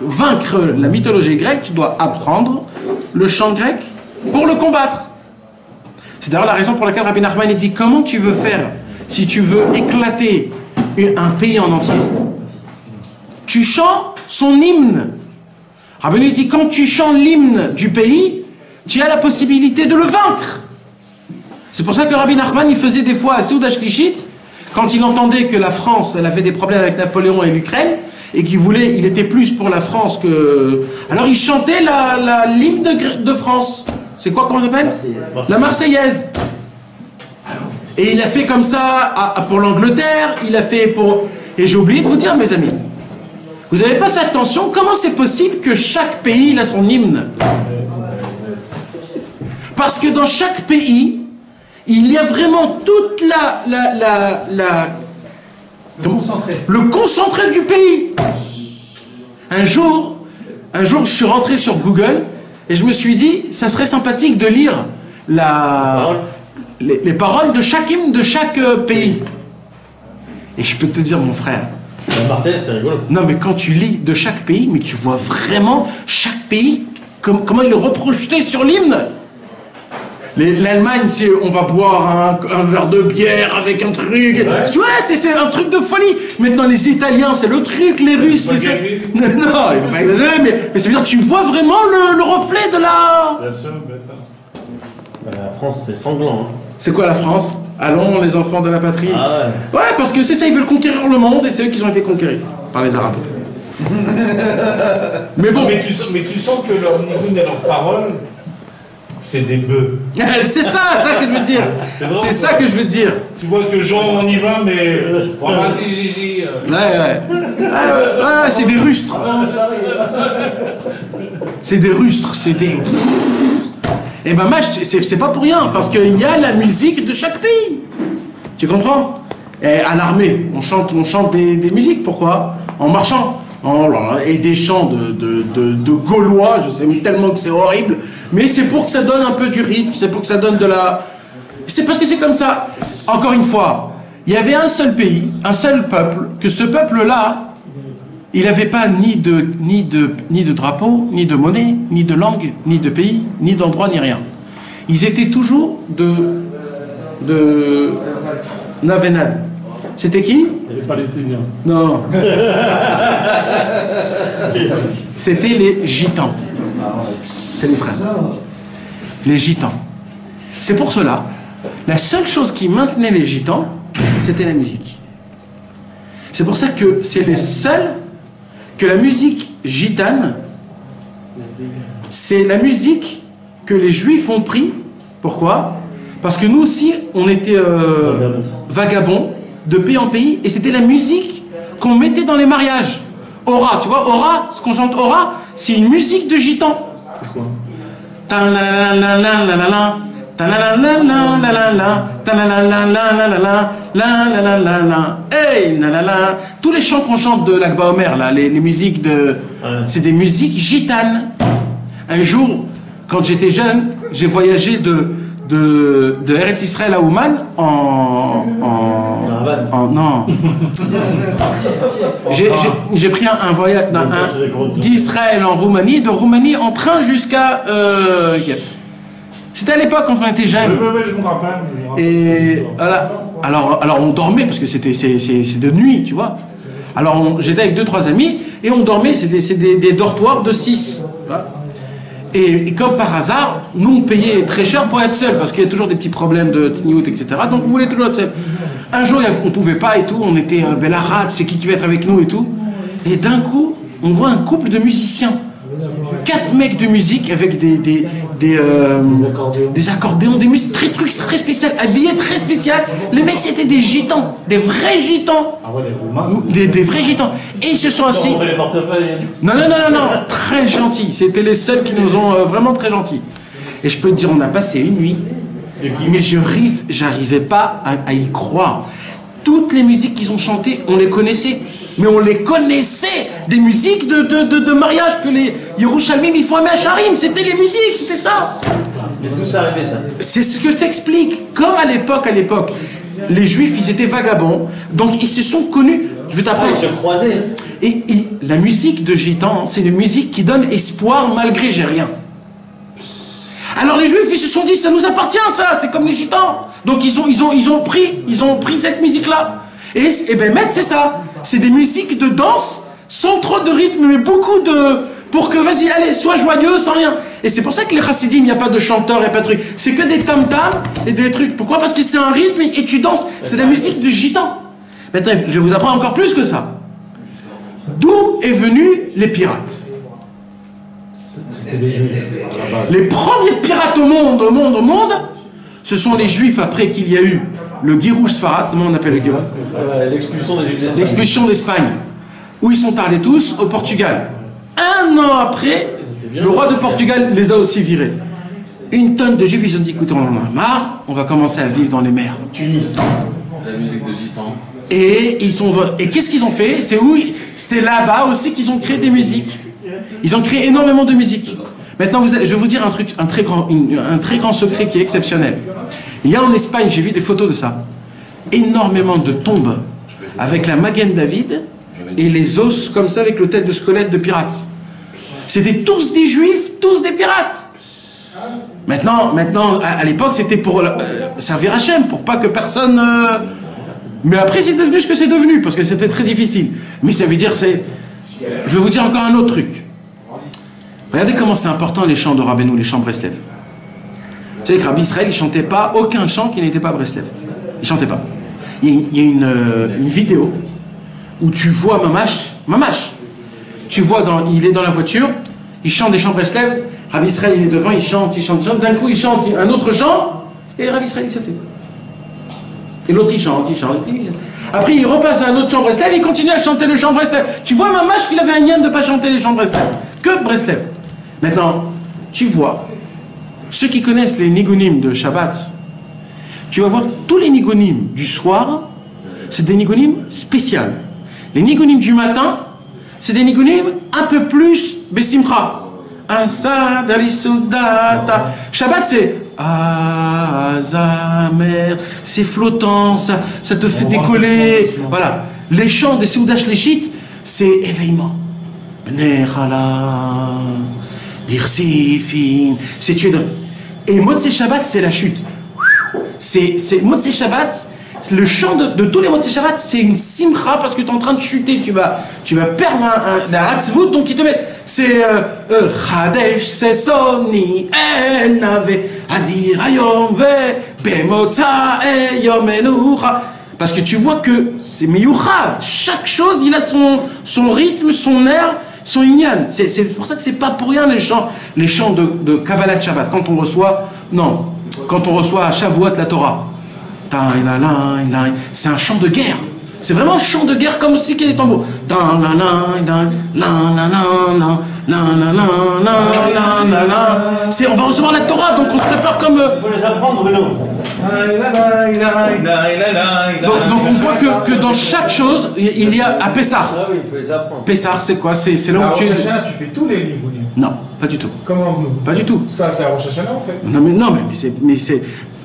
vaincre la mythologie grecque, tu dois apprendre le chant grec pour le combattre. C'est d'ailleurs la raison pour laquelle Rabbi Nachman dit comment tu veux faire si tu veux éclater un pays en entier. Tu chantes son hymne. Rabbi dit quand tu chantes l'hymne du pays, tu as la possibilité de le vaincre. C'est pour ça que Rabbi Nachman il faisait des fois à Seudah Shlichit, quand il entendait que la France elle avait des problèmes avec Napoléon et l'Ukraine, et il était plus pour la France que... Alors il chantait l'hymne de France. C'est quoi, comment ça s'appelle? La Marseillaise. Et il a fait comme ça pour l'Angleterre, il a fait pour... Et j'ai oublié de vous dire, mes amis, vous n'avez pas fait attention, comment c'est possible que chaque pays il a son hymne? Parce que dans chaque pays, il y a vraiment toute le concentré du pays. Un jour, je suis rentré sur Google et je me suis dit, ça serait sympathique de lire les paroles de chaque hymne de chaque pays. Et je peux te dire, mon frère, La Marseillaise, c'est rigolo. non mais quand tu lis de chaque pays, mais tu vois vraiment chaque pays, comment il est reprojeté sur l'hymne. L'Allemagne, c'est on va boire un verre de bière avec un truc. Tu vois, c'est un truc de folie. Maintenant, les Italiens, c'est le truc. Les Russes, c'est ça. Non, il faut pas exagérer, mais ça veut dire que tu vois vraiment le reflet de la... Bien sûr, bêta. La France, c'est sanglant. Hein. C'est quoi la France? Allons, les enfants de la patrie. Ah ouais. Ouais, parce que c'est ça, ils veulent conquérir le monde et c'est eux qui ont été conquéris par les Arabes. Mais bon. Mais tu sens que leur niveau et leurs paroles, c'est des bœufs. C'est ça que je veux dire. C'est ça que je veux dire. Tu vois que Jean, on y va, mais... Bon, vas-y, Gigi. Ouais, c'est des rustres. C'est des rustres, c'est des... Et ben c'est pas pour rien, parce qu'il y a la musique de chaque pays. Tu comprends? Et à l'armée, on chante des musiques, pourquoi? En marchant. Et des chants de Gaulois, je sais tellement que c'est horrible, mais c'est pour que ça donne un peu du rythme, c'est pour que ça donne de la... C'est parce que c'est comme ça. Encore une fois, il y avait un seul pays, un seul peuple, que ce peuple-là, il n'avait pas ni de drapeau, ni de monnaie, ni de langue, ni de pays, ni d'endroit, ni rien. Ils étaient toujours de Navenad. C'était qui? Les Palestiniens. Non. C'était les Gitans. C'est les frères. Les Gitans. C'est pour cela, la seule chose qui maintenait les Gitans, c'était la musique. C'est pour ça que c'est les seuls que la musique gitane, c'est la musique que les Juifs ont pris. Pourquoi? Parce que nous aussi, on était vagabonds de pays en pays, et c'était la musique qu'on mettait dans les mariages. Aura, tu vois, Aura, ce qu'on chante Aura, c'est une musique de gitan. C'est quoi? Tous les chants qu'on chante de l'Akba Omer, là, les musiques de... C'est des musiques gitanes. Un jour, quand j'étais jeune, j'ai voyagé de Eretz Israël à Ouman non. J'ai pris un voyage d'Israël en Roumanie, de Roumanie en train jusqu'à... C'était à l'époque quand on était jeunes. Oui, je me rappelle. Et voilà. Alors on dormait parce que c'est de nuit, tu vois. Alors j'étais avec 2-3 amis et on dormait, c'est des dortoirs de 6. Et comme par hasard, nous on payait très cher pour être seul parce qu'il y a toujours des petits problèmes de tsniout, etc. Donc on voulait toujours être seul. Un jour on pouvait pas et tout, on était Belarad, c'est qui va être avec nous et tout. Et d'un coup, on voit un couple de musiciens. 4 mecs de musique avec des accordéons, des musiques très spéciales, habillés très spéciales. Les mecs c'était des gitans, des vrais gitans. Ah ouais, les Roumains. Des vrais gitans. Et ils se sont assis. Non, très gentils. C'était les seuls qui nous ont vraiment très gentils. Et je peux te dire, on a passé une nuit, mais j'arrivais pas à y croire. Toutes les musiques qu'ils ont chantées, on les connaissait. Mais on les connaissait. Des musiques de mariage que les Yerushalmim, ils font à Me'acharim. C'était les musiques, c'était ça. Mais d'où ça arrivait, ça? C'est ce que je t'explique. Comme à l'époque, les Juifs, ils étaient vagabonds. Donc, ils se sont connus. Je vais t'apprendre. Ils se croisaient. Et la musique de gitan, c'est une musique qui donne espoir malgré j'ai rien. Alors les Juifs, ils se sont dit, ça nous appartient, ça, c'est comme les gitans. Donc ils ont pris cette musique-là. Et ben Met, c'est ça. C'est des musiques de danse, sans trop de rythme, mais beaucoup de... Pour que, vas-y, allez, sois joyeux, sans rien. Et c'est pour ça que les chassidim, il n'y a pas de chanteurs, il n'y a pas de trucs. C'est que des tam-tams et des trucs. Pourquoi? Parce que c'est un rythme et tu danses. C'est de la musique de gitan. Maintenant, je vais vous apprendre encore plus que ça. D'où est venu les pirates? C'était des Juifs, à la base. Les premiers pirates au monde, ce sont les Juifs après qu'il y a eu le Girouch Sfarad, comment on appelle le Girouch? L'expulsion des Juifs d'Espagne. L'expulsion d'Espagne, où ils sont allés tous au Portugal. Un an après, le roi de Portugal les a aussi virés. Une tonne de Juifs, ils ont dit, écoutez, on en a marre, on va commencer à vivre dans les mers. Tunis. La musique de gitan. Et qu'est-ce qu'ils ont fait? C'est là-bas aussi qu'ils ont créé des musiques. Ils ont créé énormément de musique. Maintenant, je vais vous dire un truc, un très grand secret qui est exceptionnel. Il y a en Espagne, j'ai vu des photos de ça, énormément de tombes avec la Magen David et les os comme ça avec le tête de squelette de pirates. C'était tous des Juifs, tous des pirates. Maintenant, à l'époque, c'était pour servir Hachem, pour pas que personne... Mais après, c'est devenu ce que c'est devenu, parce que c'était très difficile. Mais ça veut dire, je vais vous dire encore un autre truc. Regardez comment c'est important les chants de Rabbeinu, les chants Breslev. Vous savez que Rabbi Israël, il ne chantait pas aucun chant qui n'était pas Breslev. Il ne chantait pas. Il y a une vidéo où tu vois Mamash. Tu vois, il est dans la voiture, il chante des chants Breslev, Rabbi Israël, il est devant, il chante. D'un coup, il chante un autre chant, et Rabbi Israël, il se tait. Et l'autre, il chante. Après, il repasse à un autre chant Breslev, il continue à chanter le chant Breslev. Tu vois, Mamash, qu'il avait un lien de ne pas chanter les chants Breslev. Que Breslev. Maintenant, tu vois ceux qui connaissent les nigunim de Shabbat, tu vas voir que tous les nigunim du soir, c'est des nigunim spéciaux. Les nigunim du matin, c'est des nigunim un peu plus besimcha. Asad alisudata. Shabbat, c'est Azamer, c'est flottant, ça te fait décoller. Voilà. Les chants des Soudash Léchit, c'est éveillement. Bnechala, Dirsifin, c'est tué dans. Et Motzei Shabbat, c'est la chute. C'est Motzei Shabbat, le chant de tous les Motzei Shabbat, c'est une simcha parce que tu es en train de chuter, tu vas perdre un hatzvut, donc ils te mettent. C'est Chadesh, c'est Soni, El Nave, Adir Ayom Ve, Bemotza Eyom Enucha. Parce que tu vois que c'est miyuchad. Chaque chose, il a son rythme, son air, son inyan. C'est pour ça que c'est pas pour rien les chants de Kabbalat Shabbat. Quand on reçoit à Shavuot la Torah, c'est un chant de guerre. C'est vraiment un chant de guerre comme si qu'il y a des tambours. On va recevoir la Torah, donc on se prépare comme. Il faut les apprendre, Bruno. Donc on voit que dans chaque chose, il y a à Pessah. Ah oui, il faut les apprendre. Pessah, c'est quoi? C'est là où tu es. À Rosh Hashanah, tu fais tous les nigunim. Non, pas du tout. Comment nous? Pas du tout. Ça, c'est à Rosh Hashanah en fait. Non, mais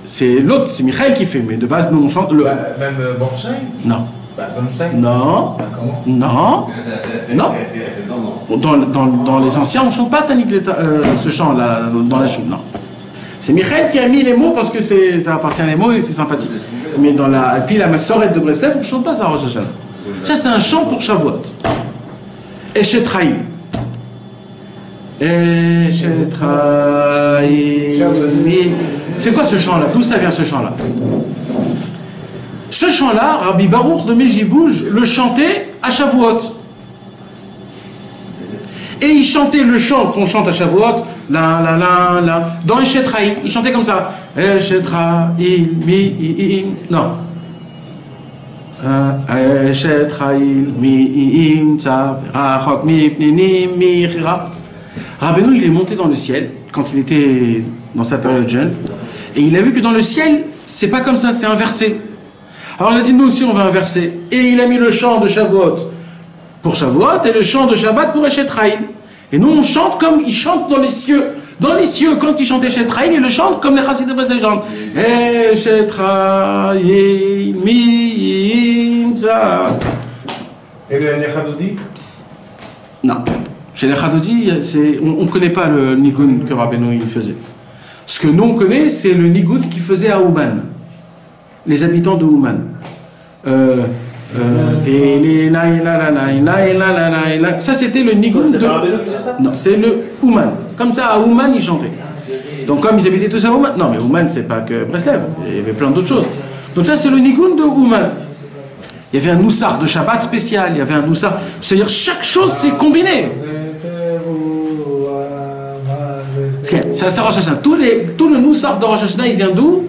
c'est l'autre, c'est Michael qui fait. Mais de base, nous on chante le. Même Bornstein? Non. Bornstein? Non. Bah, comment? Non. Dans les anciens, on ne chante pas Tanik ce chant-là, dans la chute, non. C'est Michael qui a mis les mots parce que ça appartient à les mots et c'est sympathique. Mais puis la Massorette de Breslev, on ne chante pas ça à Rosh Hashanah. Ça, c'est un chant pour Shavuot. Eshetraï. C'est quoi ce chant-là? D'où ça vient ce chant-là? Ce chant-là, Rabbi Baruch de Mejibouj le chantait à Shavuot. Et il chantait le chant qu'on chante à Shavuot, dans Eshetraï. Il chantait comme ça. Eshetraï, non. Eshetraï, Rabbeinu, il est monté dans le ciel quand il était dans sa période jeune. Et il a vu que dans le ciel, c'est pas comme ça, c'est inversé. Alors il a dit, nous aussi on va inverser. Et il a mis le chant de Shavuot pour Shavuot et le chant de Shabbat pour Eshetraïl. Et nous on chante comme ils chantent dans les cieux. Dans les cieux, quand ils chantent Eshetraïl, ils le chantent comme les Chassidés de Breslev chantent. Eshetraïl mi'imza. Et le Nechadoudi? Non. Chez les Chadoudi, on ne connaît pas le nigoun que Rabbeinu il faisait. Ce que nous on connaît, c'est le nigoun qu'il faisait à Ouman. Les habitants de Ouman. Ça c'était le nigoun de. Non, c'est le Ouman. Comme ça, à Ouman, ils chantaient. Donc comme ils habitaient tous à Ouman. Non, mais Ouman, c'est pas que Breslev. Il y avait plein d'autres choses. Donc ça, c'est le nigoun de Ouman. Il y avait un noussar de Shabbat spécial. Il y avait un noussar. C'est-à-dire chaque chose s'est combinée. C'est à Rosh Hashanah. Tout le noussar de Rosh Hashanah, il vient d'où?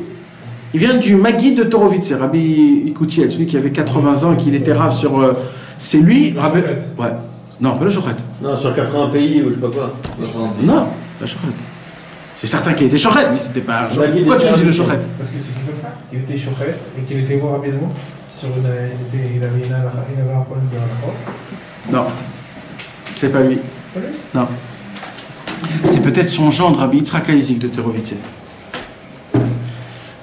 Il vient du Magui de Torovitz, c'est Rabbi Ikoutiel, celui qui avait 80 ans et qui était rave sur. C'est lui, Rabbi. Ouais. Non, pas le Shochet. Non, sur 80 pays ou je sais pas quoi. Non, pas Shochet. C'est certain qu'il était Shochet, mais c'était pas. Pourquoi tu dis le Shochet? Parce que c'est comme ça. Il était Shochet et qu'il était voir rapidement. Il avait un problème de la. Non, c'est pas lui. Non. C'est peut-être son gendre, Rabbi Yitzhak Aizik de Torovitz.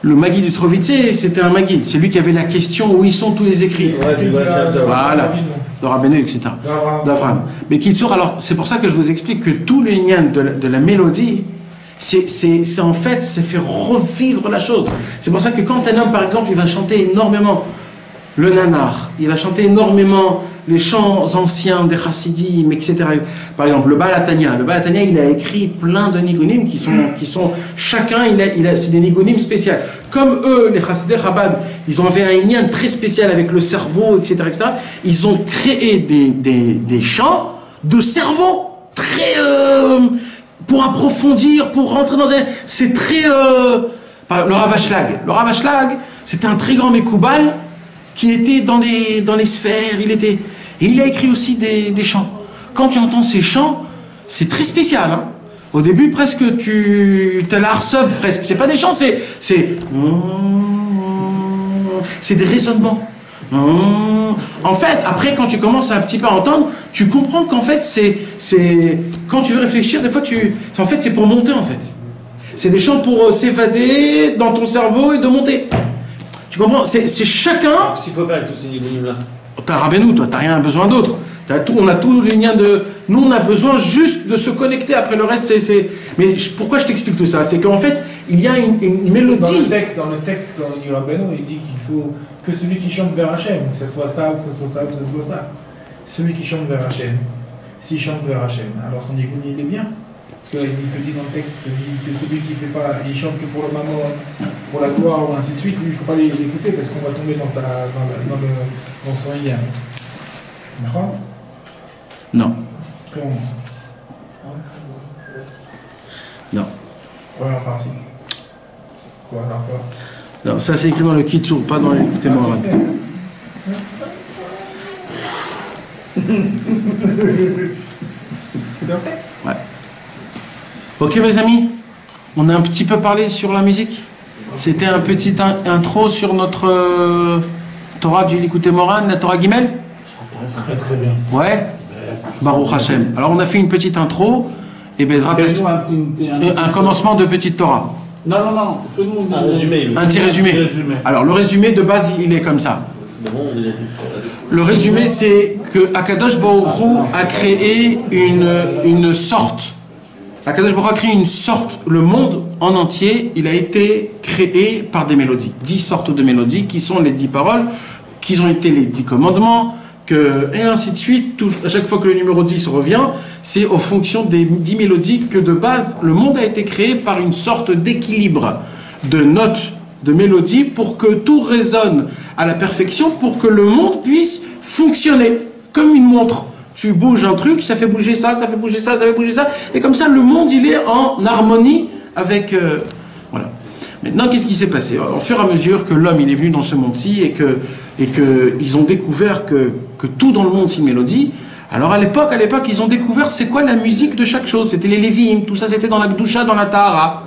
Le Magui du Trovitz, c'était un Magui. C'est lui qui avait la question où ils sont tous les écrits. Voilà. De Rabbeinu, etc. D'Avraham. Mais Kitsour, alors, c'est pour ça que je vous explique que tout le lien de la mélodie, c'est en fait, c'est fait revivre la chose. C'est pour ça que quand un homme, par exemple, il va chanter énormément le nanar, il va chanter énormément les chants anciens des chassidim, etc. Par exemple, le Baal Hatanya. Le Baal Hatanya, il a écrit plein de nigonim qui sont chacun, c'est des nigonim spéciaux. Comme eux, les chassidés Chabad, ils ont fait un lien très spécial avec le cerveau, etc., etc. Ils ont créé des chants de cerveau, très pour approfondir, pour rentrer dans un. C'est très. Le Rav Ashlag. Le Rav Ashlag, c'était un très grand Mekoubal qui était dans les sphères, et il a écrit aussi des chants. Quand tu entends ces chants, c'est très spécial. Hein. Au début, presque, tu as l'arsub, presque. C'est pas des chants, c'est des raisonnements. En fait, après, quand tu commences à un petit peu à entendre, tu comprends qu'en fait, quand tu veux réfléchir, des fois, en fait, c'est pour monter, en fait. C'est des chants pour s'évader dans ton cerveau et de monter. Tu comprends? C'est chacun... Qu'est-ce qu'il faut faire avec tous ces nigunim-là? T'as Rabbeinu, toi, t'as rien besoin d'autre. On a tous les liens de... Nous, on a besoin juste de se connecter. Après, le reste, c'est... Mais pourquoi je t'explique tout ça? C'est qu'en fait, il y a une mélodie. Dans le texte, quand il dit Rabbeinu, il dit qu'il faut que celui qui chante vers Hachem, que ce soit ça, ou que ce soit ça, ou que ce soit ça. Celui qui chante vers Hachem, s'il chante vers Hachem, alors son écoute, il est bien. Parce qu'il te dit dans le texte que celui qui fait pas, il chante que pour le maman, pour la gloire, ou ainsi de suite, lui, il ne faut pas l'écouter parce qu'on va tomber dans son lien. D'accord? Non. Comment? Non. Première partie. Quoi, d'accord? Non, ça c'est écrit dans le Kitsur, pas dans les témoins. C'est ok? Ouais. Ok mes amis, on a un petit peu parlé sur la musique. C'était un petit intro sur notre Torah du Likutei Moharan, la Torah Gimel. Très très bien. Ouais. Baruch Hashem. Alors on a fait une petite intro et Bezrat un commencement de petite Torah. Non. Un résumé. Un petit résumé. Alors le résumé de base il est comme ça. Le résumé c'est que Akadosh Baruch Hu a créé une sorte. Akadosh Baruch Hu a créé une sorte. Le monde en entier il a été créé par des mélodies. 10 sortes de mélodies qui sont les 10 paroles, qui ont été les 10 commandements. Et ainsi de suite, à chaque fois que le numéro 10 revient, c'est en fonction des 10 mélodies que de base, le monde a été créé par une sorte d'équilibre de notes, de mélodies, pour que tout résonne à la perfection, pour que le monde puisse fonctionner comme une montre. Tu bouges un truc, ça fait bouger ça, ça fait bouger ça, ça fait bouger ça, et comme ça, le monde, il est en harmonie avec... voilà. Maintenant, qu'est-ce qui s'est passé? Au fur et à mesure que l'homme il est venu dans ce monde-ci et que ils ont découvert que tout dans le monde c'est une mélodie, alors à l'époque, ils ont découvert c'est quoi la musique de chaque chose. C'était les Lévim, tout ça c'était dans la Gdusha, dans la Tahara.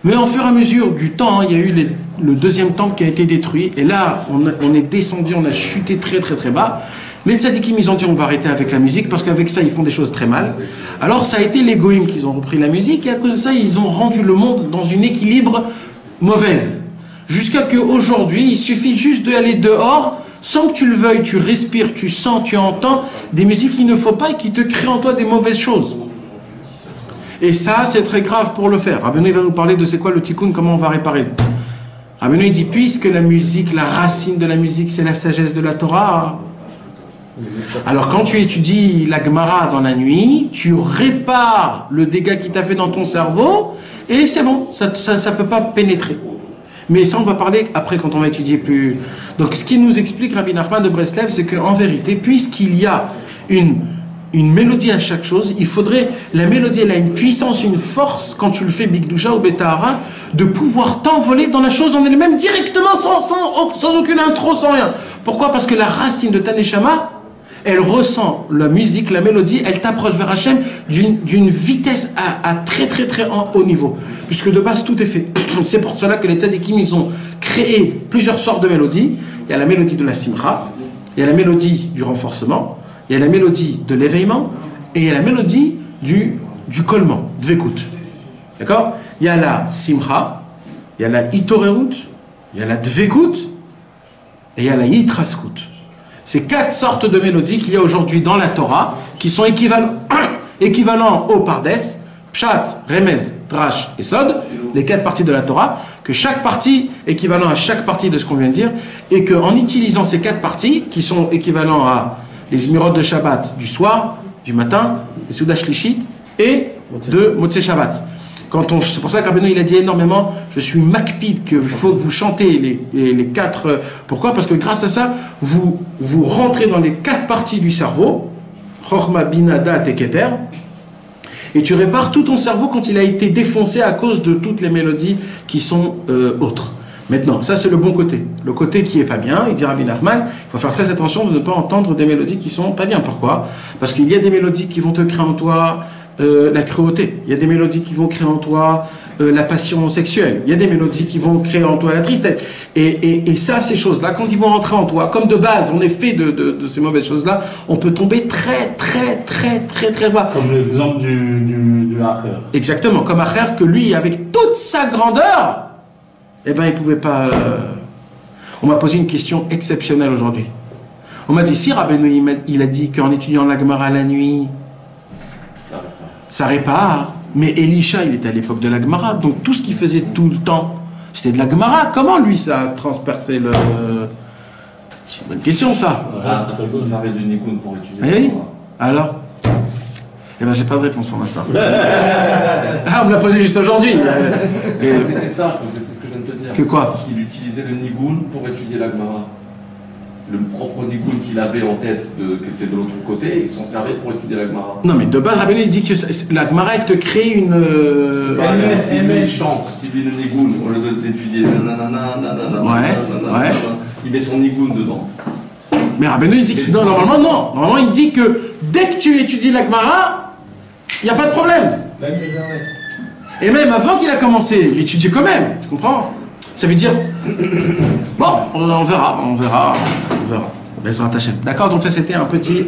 Mais au fur et à mesure du temps, il y a eu le deuxième temple qui a été détruit, et là on est descendu, on a chuté très très très bas. Les tzadikim, ils ont dit on va arrêter avec la musique parce qu'avec ça ils font des choses très mal. Alors ça a été les goïms qui ont repris la musique, et à cause de ça ils ont rendu le monde dans un équilibre mauvaise. Jusqu'à qu'aujourd'hui, il suffit juste d'aller dehors, sans que tu le veuilles, tu respires, tu sens, tu entends des musiques qu'il ne faut pas et qui te créent en toi des mauvaises choses. Et ça, c'est très grave pour le faire. Rabbeinu va nous parler de c'est quoi le tikkun, comment on va réparer. Rabbeinu dit, puisque la musique, la racine de la musique, c'est la sagesse de la Torah. Alors quand tu étudies la Gemara dans la nuit, tu répares le dégât qu'il t'a fait dans ton cerveau, et c'est bon, ça ne peut pas pénétrer. Mais ça, on va parler après quand on va étudier plus. Donc, ce qui nous explique Rabbi Nachman de Breslev, c'est qu'en vérité, puisqu'il y a une mélodie à chaque chose, il faudrait. La mélodie, elle a une puissance, une force, quand tu le fais Bigdusha ou Betahara, de pouvoir t'envoler dans la chose en elle-même directement, sans aucune intro, sans rien. Pourquoi? Parce que la racine de ta neshama, elle ressent la musique, la mélodie, elle t'approche vers Hachem d'une vitesse à très très très haut niveau. Puisque de base tout est fait. C'est pour cela que les tzadikim, ils ont créé plusieurs sortes de mélodies. Il y a la mélodie de la simcha, il y a la mélodie du renforcement, il y a la mélodie de l'éveillement, et il y a la mélodie du collement, dvekut. D'accord? Il y a la simcha, il y a la hitorerut, il y a la dvekut, et il y a la yitraskut. C'est 4 sortes de mélodies qu'il y a aujourd'hui dans la Torah qui sont équivalents au Pardes, Pshat, Remez, Drash et Sod, les 4 parties de la Torah, que chaque partie est équivalent à chaque partie de ce qu'on vient de dire, et qu'en utilisant ces 4 parties, qui sont équivalents à les Zmirot de Shabbat du soir, du matin, les Souda Shlishit et de Motzei Shabbat. C'est pour ça qu'Arbenou il a dit énormément, je suis makpid, qu'il faut que vous chantez les 4. Pourquoi? Parce que grâce à ça, vous rentrez dans les 4 parties du cerveau, Chochma, Bina, Dat et Keter, et tu répares tout ton cerveau quand il a été défoncé à cause de toutes les mélodies qui sont autres. Maintenant, ça c'est le bon côté. Le côté qui est pas bien, il dit Rabbi Nachman, il faut faire très attention de ne pas entendre des mélodies qui sont pas bien. Pourquoi? Parce qu'il y a des mélodies qui vont te créer en toi la cruauté. Il y a des mélodies qui vont créer en toi la passion sexuelle. Il y a des mélodies qui vont créer en toi la tristesse. Et ça, ces choses-là, quand ils vont rentrer en toi, comme de base, on est fait de ces mauvaises choses-là, on peut tomber très bas. Comme l'exemple du Acher. Exactement, comme Acher, que lui, avec toute sa grandeur, eh ben, il pouvait pas... On m'a posé une question exceptionnelle aujourd'hui. On m'a dit, si Rabbeinu, il a dit qu'en étudiant la Gemara la nuit, ça répare. Mais Elisha, il était à l'époque de la Gemara, donc tout ce qu'il faisait tout le temps, c'était de la Gemara. Comment lui, ça a transpercé le... C'est une bonne question, ça. Ah, parce que ça servait de Nigun pour étudier. Oui. Alors eh ben, j'ai pas de réponse pour l'instant. Ah, on me l'a posé juste aujourd'hui. C'était ça, je pense, c'était ce que je viens de te dire. Que quoi? Parce qu'il utilisait le Nigun pour étudier la Gemara. Le propre Nigun qu'il avait en tête, qui était de l'autre côté, il s'en servait pour étudier la Gemara. Non, mais de base, Rabbeinu, il dit que la Gemara, elle te crée une... Si lui il chante, si lui le Nigun, au lieu d'étudier il met son Nigun dedans. Mais Rabbeinu, il dit que non, normalement, non. Normalement, il dit que dès que tu étudies la Gemara, il n'y a pas de problème. Et même avant qu'il a commencé, il étudiait quand même, tu comprends? Ça veut dire... Bon, on verra. Bezrat Hashem. D'accord, donc ça c'était un petit...